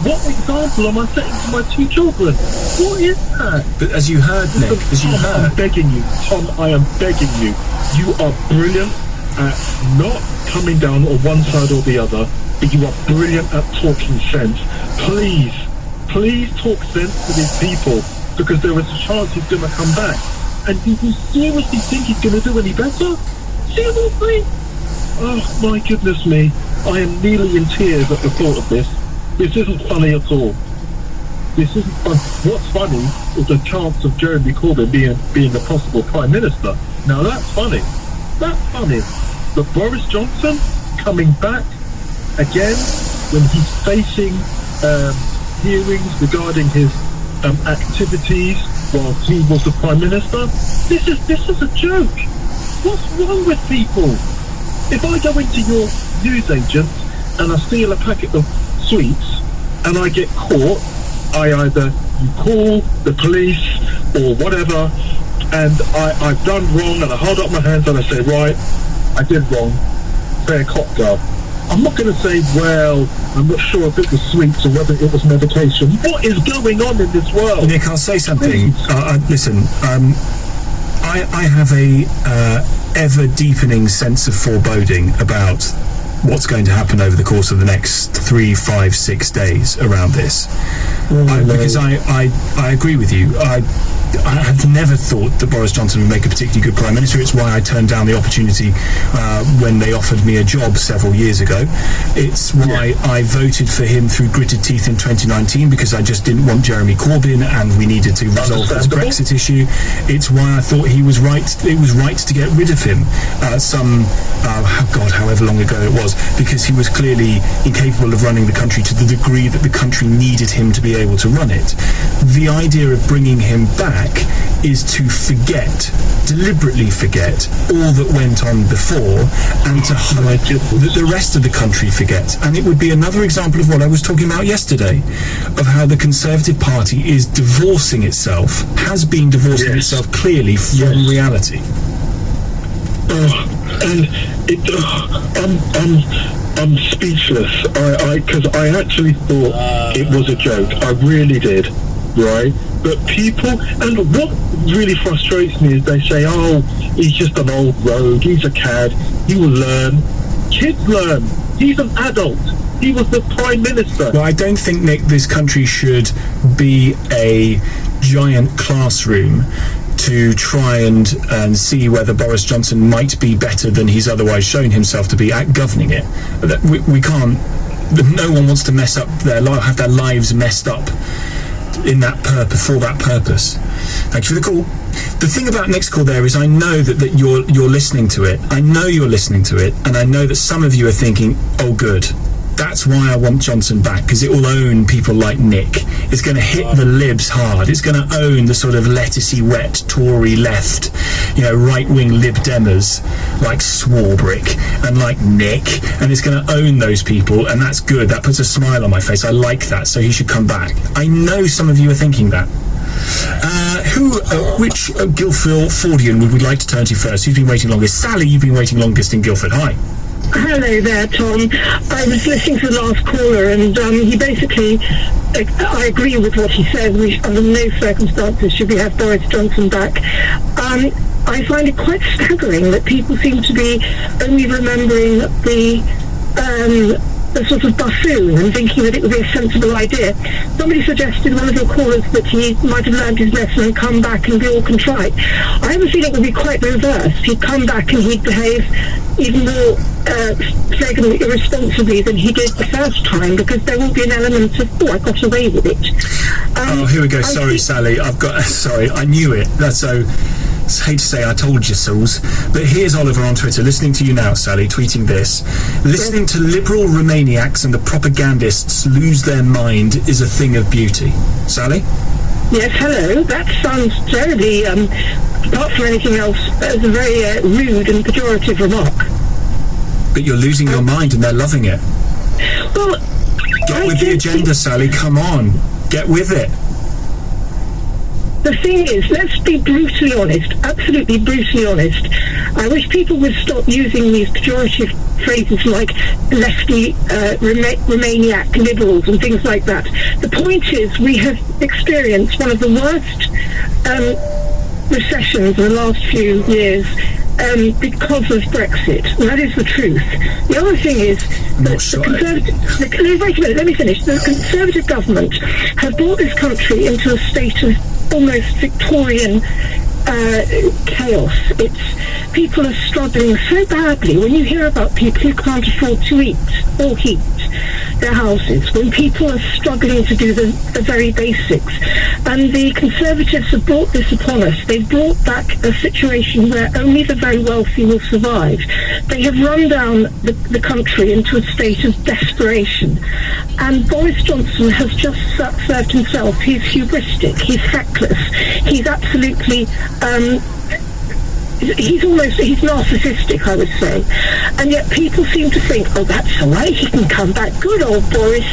What example am I setting to my 2 children? What is that? But as you heard, Nick, I'm begging you, Tom, I am begging you. You are brilliant at not coming down on one side or the other, but you are brilliant at talking sense. Please talk sense to these people, because there is a chance he's going to come back. And do you seriously think he's going to do any better? Seriously? Oh, my goodness me. I am nearly in tears at the thought of this. This isn't funny at all. This isn't fun. What's funny is the chance of Jeremy Corbyn being a possible Prime Minister. Now that's funny. That's funny. But Boris Johnson coming back again when he's facing hearings regarding his activities while he was the Prime Minister. This is a joke. What's wrong with people? If I go into your newsagent and I steal a packet of sweets and I get caught, you call the police or whatever, and I've done wrong, and I hold up my hands and I say, right, I did wrong, fair cop girl. I'm not going to say, well, I'm not sure if it was sweets or whether it was medication. What is going on in this world? Nick, I'll say something. Listen, I have a ever deepening sense of foreboding about what's going to happen over the course of the next 3, 5, 6 days around this. Because I agree with you. I have never thought that Boris Johnson would make a particularly good Prime Minister. It's why I turned down the opportunity when they offered me a job several years ago. It's why I voted for him through gritted teeth in 2019, because I just didn't want Jeremy Corbyn and we needed to resolve this Brexit issue. It's why I thought he was right. It was right to get rid of him however long ago it was, because he was clearly incapable of running the country to the degree that the country needed him to be able to run it. The idea of bringing him back is to deliberately forget all that went on before, and to hope that the rest of the country forgets. And it would be another example of what I was talking about yesterday, of how the Conservative Party is divorcing itself, has been divorcing itself clearly from reality. I'm speechless. Because I actually thought it was a joke. I really did, right? But people, and what really frustrates me is they say, "Oh, he's just an old rogue. He's a cad. He will learn." Kids learn. He's an adult. He was the Prime Minister. Well, I don't think, Nick, this country should be a giant classroom to try and see whether Boris Johnson might be better than he's otherwise shown himself to be at governing it. We can't. No one wants to mess up have their lives messed up in that for that purpose. Thank you for the call. The thing about Nick's call there is, I know that you're listening to it. I know you're listening to it, and I know that some of you are thinking, "Oh, good. That's why I want Johnson back, because it will own people like Nick. It's going to hit the libs hard. It's going to own the sort of lettucey wet Tory left, right-wing Lib Demers like Swarbrick and like Nick, and it's going to own those people, and that's good. That puts a smile on my face. I like that, so he should come back." I know some of you are thinking that. Which Guildford Fordian would we like to turn to first? Who's been waiting longest? Sally, you've been waiting longest in Guildford. Hi. Hello there, Tom. I was listening to the last caller, and he basically, I agree with what he said. Under no circumstances should we have Boris Johnson back. I find it quite staggering that people seem to be only remembering the sort of buffoon and thinking that it would be a sensible idea. Somebody suggested, one of your callers, that he might have learned his lesson and come back and be all contrite. I have a feeling it would be quite the reverse. He'd come back and he'd behave even more flagrantly irresponsibly than he did the first time, because there will be an element of, I got away with it. Here we go. Sorry, Sally. I knew it. That's so... I hate to say I told you so's, but here's Oliver on Twitter, listening to you now, Sally, tweeting this: "Listening to liberal Romaniacs and the propagandists lose their mind is a thing of beauty." Sally? Yes, hello. That sounds terribly, apart from anything else, as a very rude and pejorative remark. But you're losing your mind and they're loving it. Well, get with the agenda, Sally. Come on. Get with it. The thing is, let's be brutally honest, absolutely brutally honest. I wish people would stop using these pejorative phrases like lefty, Romaniac liberals and things like that. The point is, we have experienced one of the worst recessions in the last few years because of Brexit. And that is the truth. The other thing is that wait a minute, let me finish. The Conservative government have brought this country into a state of almost Victorian chaos. People are struggling so badly. When you hear about people who can't afford to eat or heat their houses, when people are struggling to do the very basics, and the Conservatives have brought this upon us. They've brought back a situation where only the very wealthy will survive. They have run down the country into a state of desperation, and Boris Johnson has just served himself. He's hubristic, he's feckless, he's absolutely he's narcissistic, I would say. And yet people seem to think, oh, that's all right, he can come back. Good old Boris.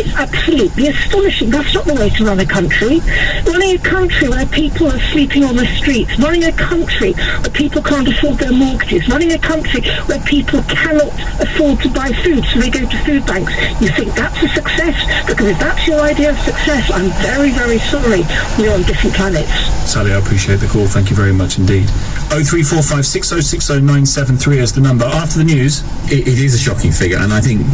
It's absolutely astonishing. That's not the way to run a country. Running a country where people are sleeping on the streets, running a country where people can't afford their mortgages, running a country where people cannot afford to buy food, so they go to food banks. You think that's a success? Because if that's your idea of success, I'm very, very sorry. We're on different planets. Sally, I appreciate the call. Thank you very much indeed. 0345 6060 973 is the number. After the news, it is a shocking figure, and I think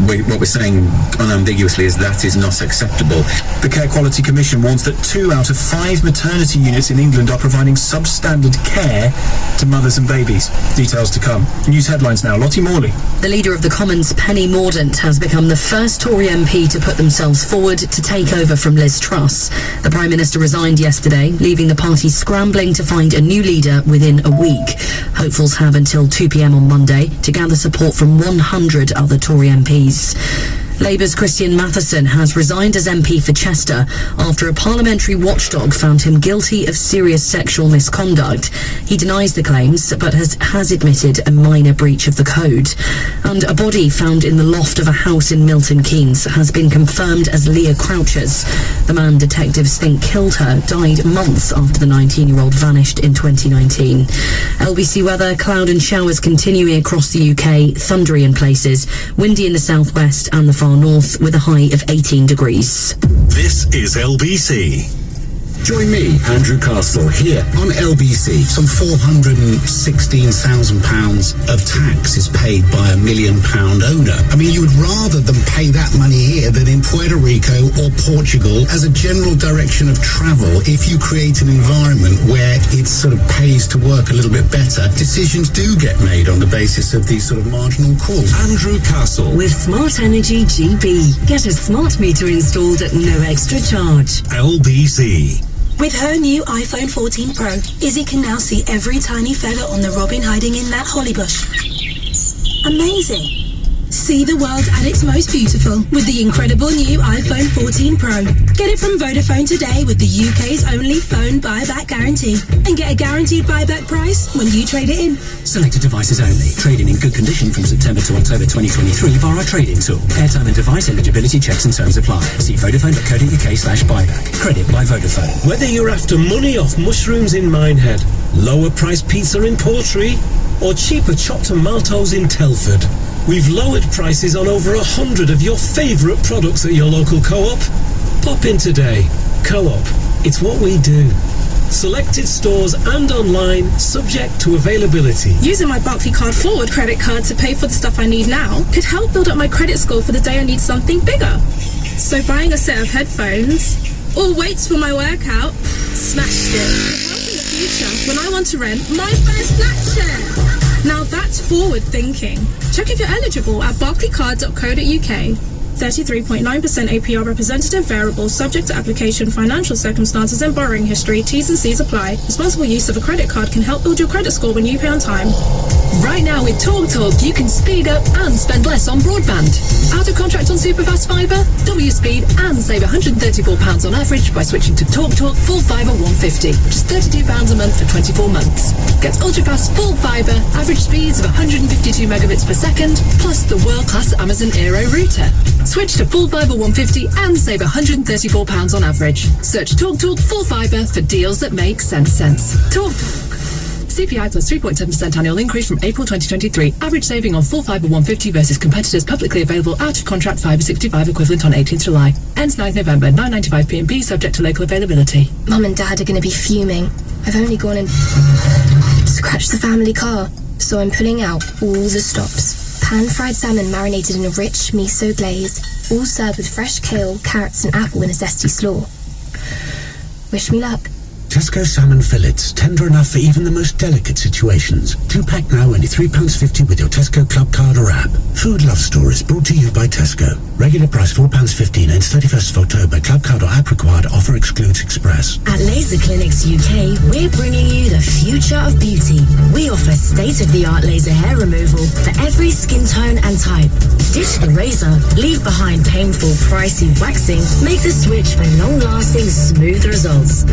what we're saying unambiguously is that is not acceptable. The Care Quality Commission warns that 2 out of 5 maternity units in England are providing substandard care to mothers and babies. Details to come. News headlines now. Lottie Morley. The leader of the Commons, Penny Mordaunt, has become the first Tory MP to put themselves forward to take over from Liz Truss. The Prime Minister resigned yesterday, leaving the party scrambling to find a new leader within a week. Hopefuls have until 2 p.m. on Monday to gather support from 100 other Tory MPs. Labour's Christian Matheson has resigned as MP for Chester after a parliamentary watchdog found him guilty of serious sexual misconduct. He denies the claims, but has admitted a minor breach of the code. And a body found in the loft of a house in Milton Keynes has been confirmed as Leah Croucher's. The man detectives think killed her died months after the 19-year-old vanished in 2019. LBC weather, cloud and showers continuing across the UK, thundery in places, windy in the southwest and the far north with a high of 18 degrees. This is LBC. Join me, Andrew Castle, here on LBC. Some £416,000 of tax is paid by £1 million owner. I mean, you would rather them pay that money here than in Puerto Rico or Portugal. As a general direction of travel, if you create an environment where it sort of pays to work a little bit better, decisions do get made on the basis of these sort of marginal calls. Andrew Castle. With Smart Energy GB. Get a smart meter installed at no extra charge. LBC. With her new iPhone 14 Pro, Izzy can now see every tiny feather on the robin hiding in that holly bush. Amazing. See the world at its most beautiful with the incredible new iPhone 14 Pro. Get it from Vodafone today with the UK's only phone buyback guarantee. And get a guaranteed buyback price when you trade it in. Selected devices only. Trading in good condition from September to October 2023 via our trading tool. Airtime and device eligibility checks and terms apply. See vodafone.co.uk/buyback. Credit by Vodafone. Whether you're after money off mushrooms in Minehead, lower price pizza in Portree, or cheaper chopped tomatoes in Telford, we've lowered prices on over 100 of your favourite products at your local Co-op. Pop in today. Co-op, it's what we do. Selected stores and online, subject to availability. Using my Barclaycard Forward credit card to pay for the stuff I need now could help build up my credit score for the day I need something bigger. So buying a set of headphones or weights for my workout, smashed it. Could help in the future when I want to rent my first flat share. Now that's forward thinking. Check if you're eligible at barclaycard.co.uk. 33.9% APR representative variable, subject to application, financial circumstances and borrowing history. T's and C's apply. Responsible use of a credit card can help build your credit score when you pay on time. Right now with TalkTalk, you can speed up and spend less on broadband. Out of contract on superfast fibre? Double your speed and save £134 on average by switching to TalkTalk Full Fibre 150, which is £32 a month for 24 months. Get ultra-fast full fibre, average speeds of 152 megabits per second, plus the world-class Amazon Aero router. Switch to Full Fibre 150 and save £134 on average. Search TalkTalk Full Fibre for deals that make sense. TalkTalk. CPI plus 3.7% annual increase from April 2023. Average saving on Full Fibre 150 versus competitors publicly available out of contract Fibre 65 equivalent on 18th July. Ends 9th November, 9.95 P&B, subject to local availability. Mum and Dad are going to be fuming. I've only gone and scratched the family car, so I'm pulling out all the stops. Pan-fried salmon marinated in a rich miso glaze, all served with fresh kale, carrots and apple in a zesty slaw. Wish me luck. Tesco salmon fillets, tender enough for even the most delicate situations. 2-pack now, only £3.50 with your Tesco Club card or app. Food Love Stories brought to you by Tesco. Regular price £4.15, ends 31st of October. Club card or app required. Offer excludes Express. At Laser Clinics UK, we're bringing you the future of beauty. We offer state-of-the-art laser hair removal for every skin tone and type. Ditch the razor, leave behind painful, pricey waxing, make the switch for long-lasting, smooth results.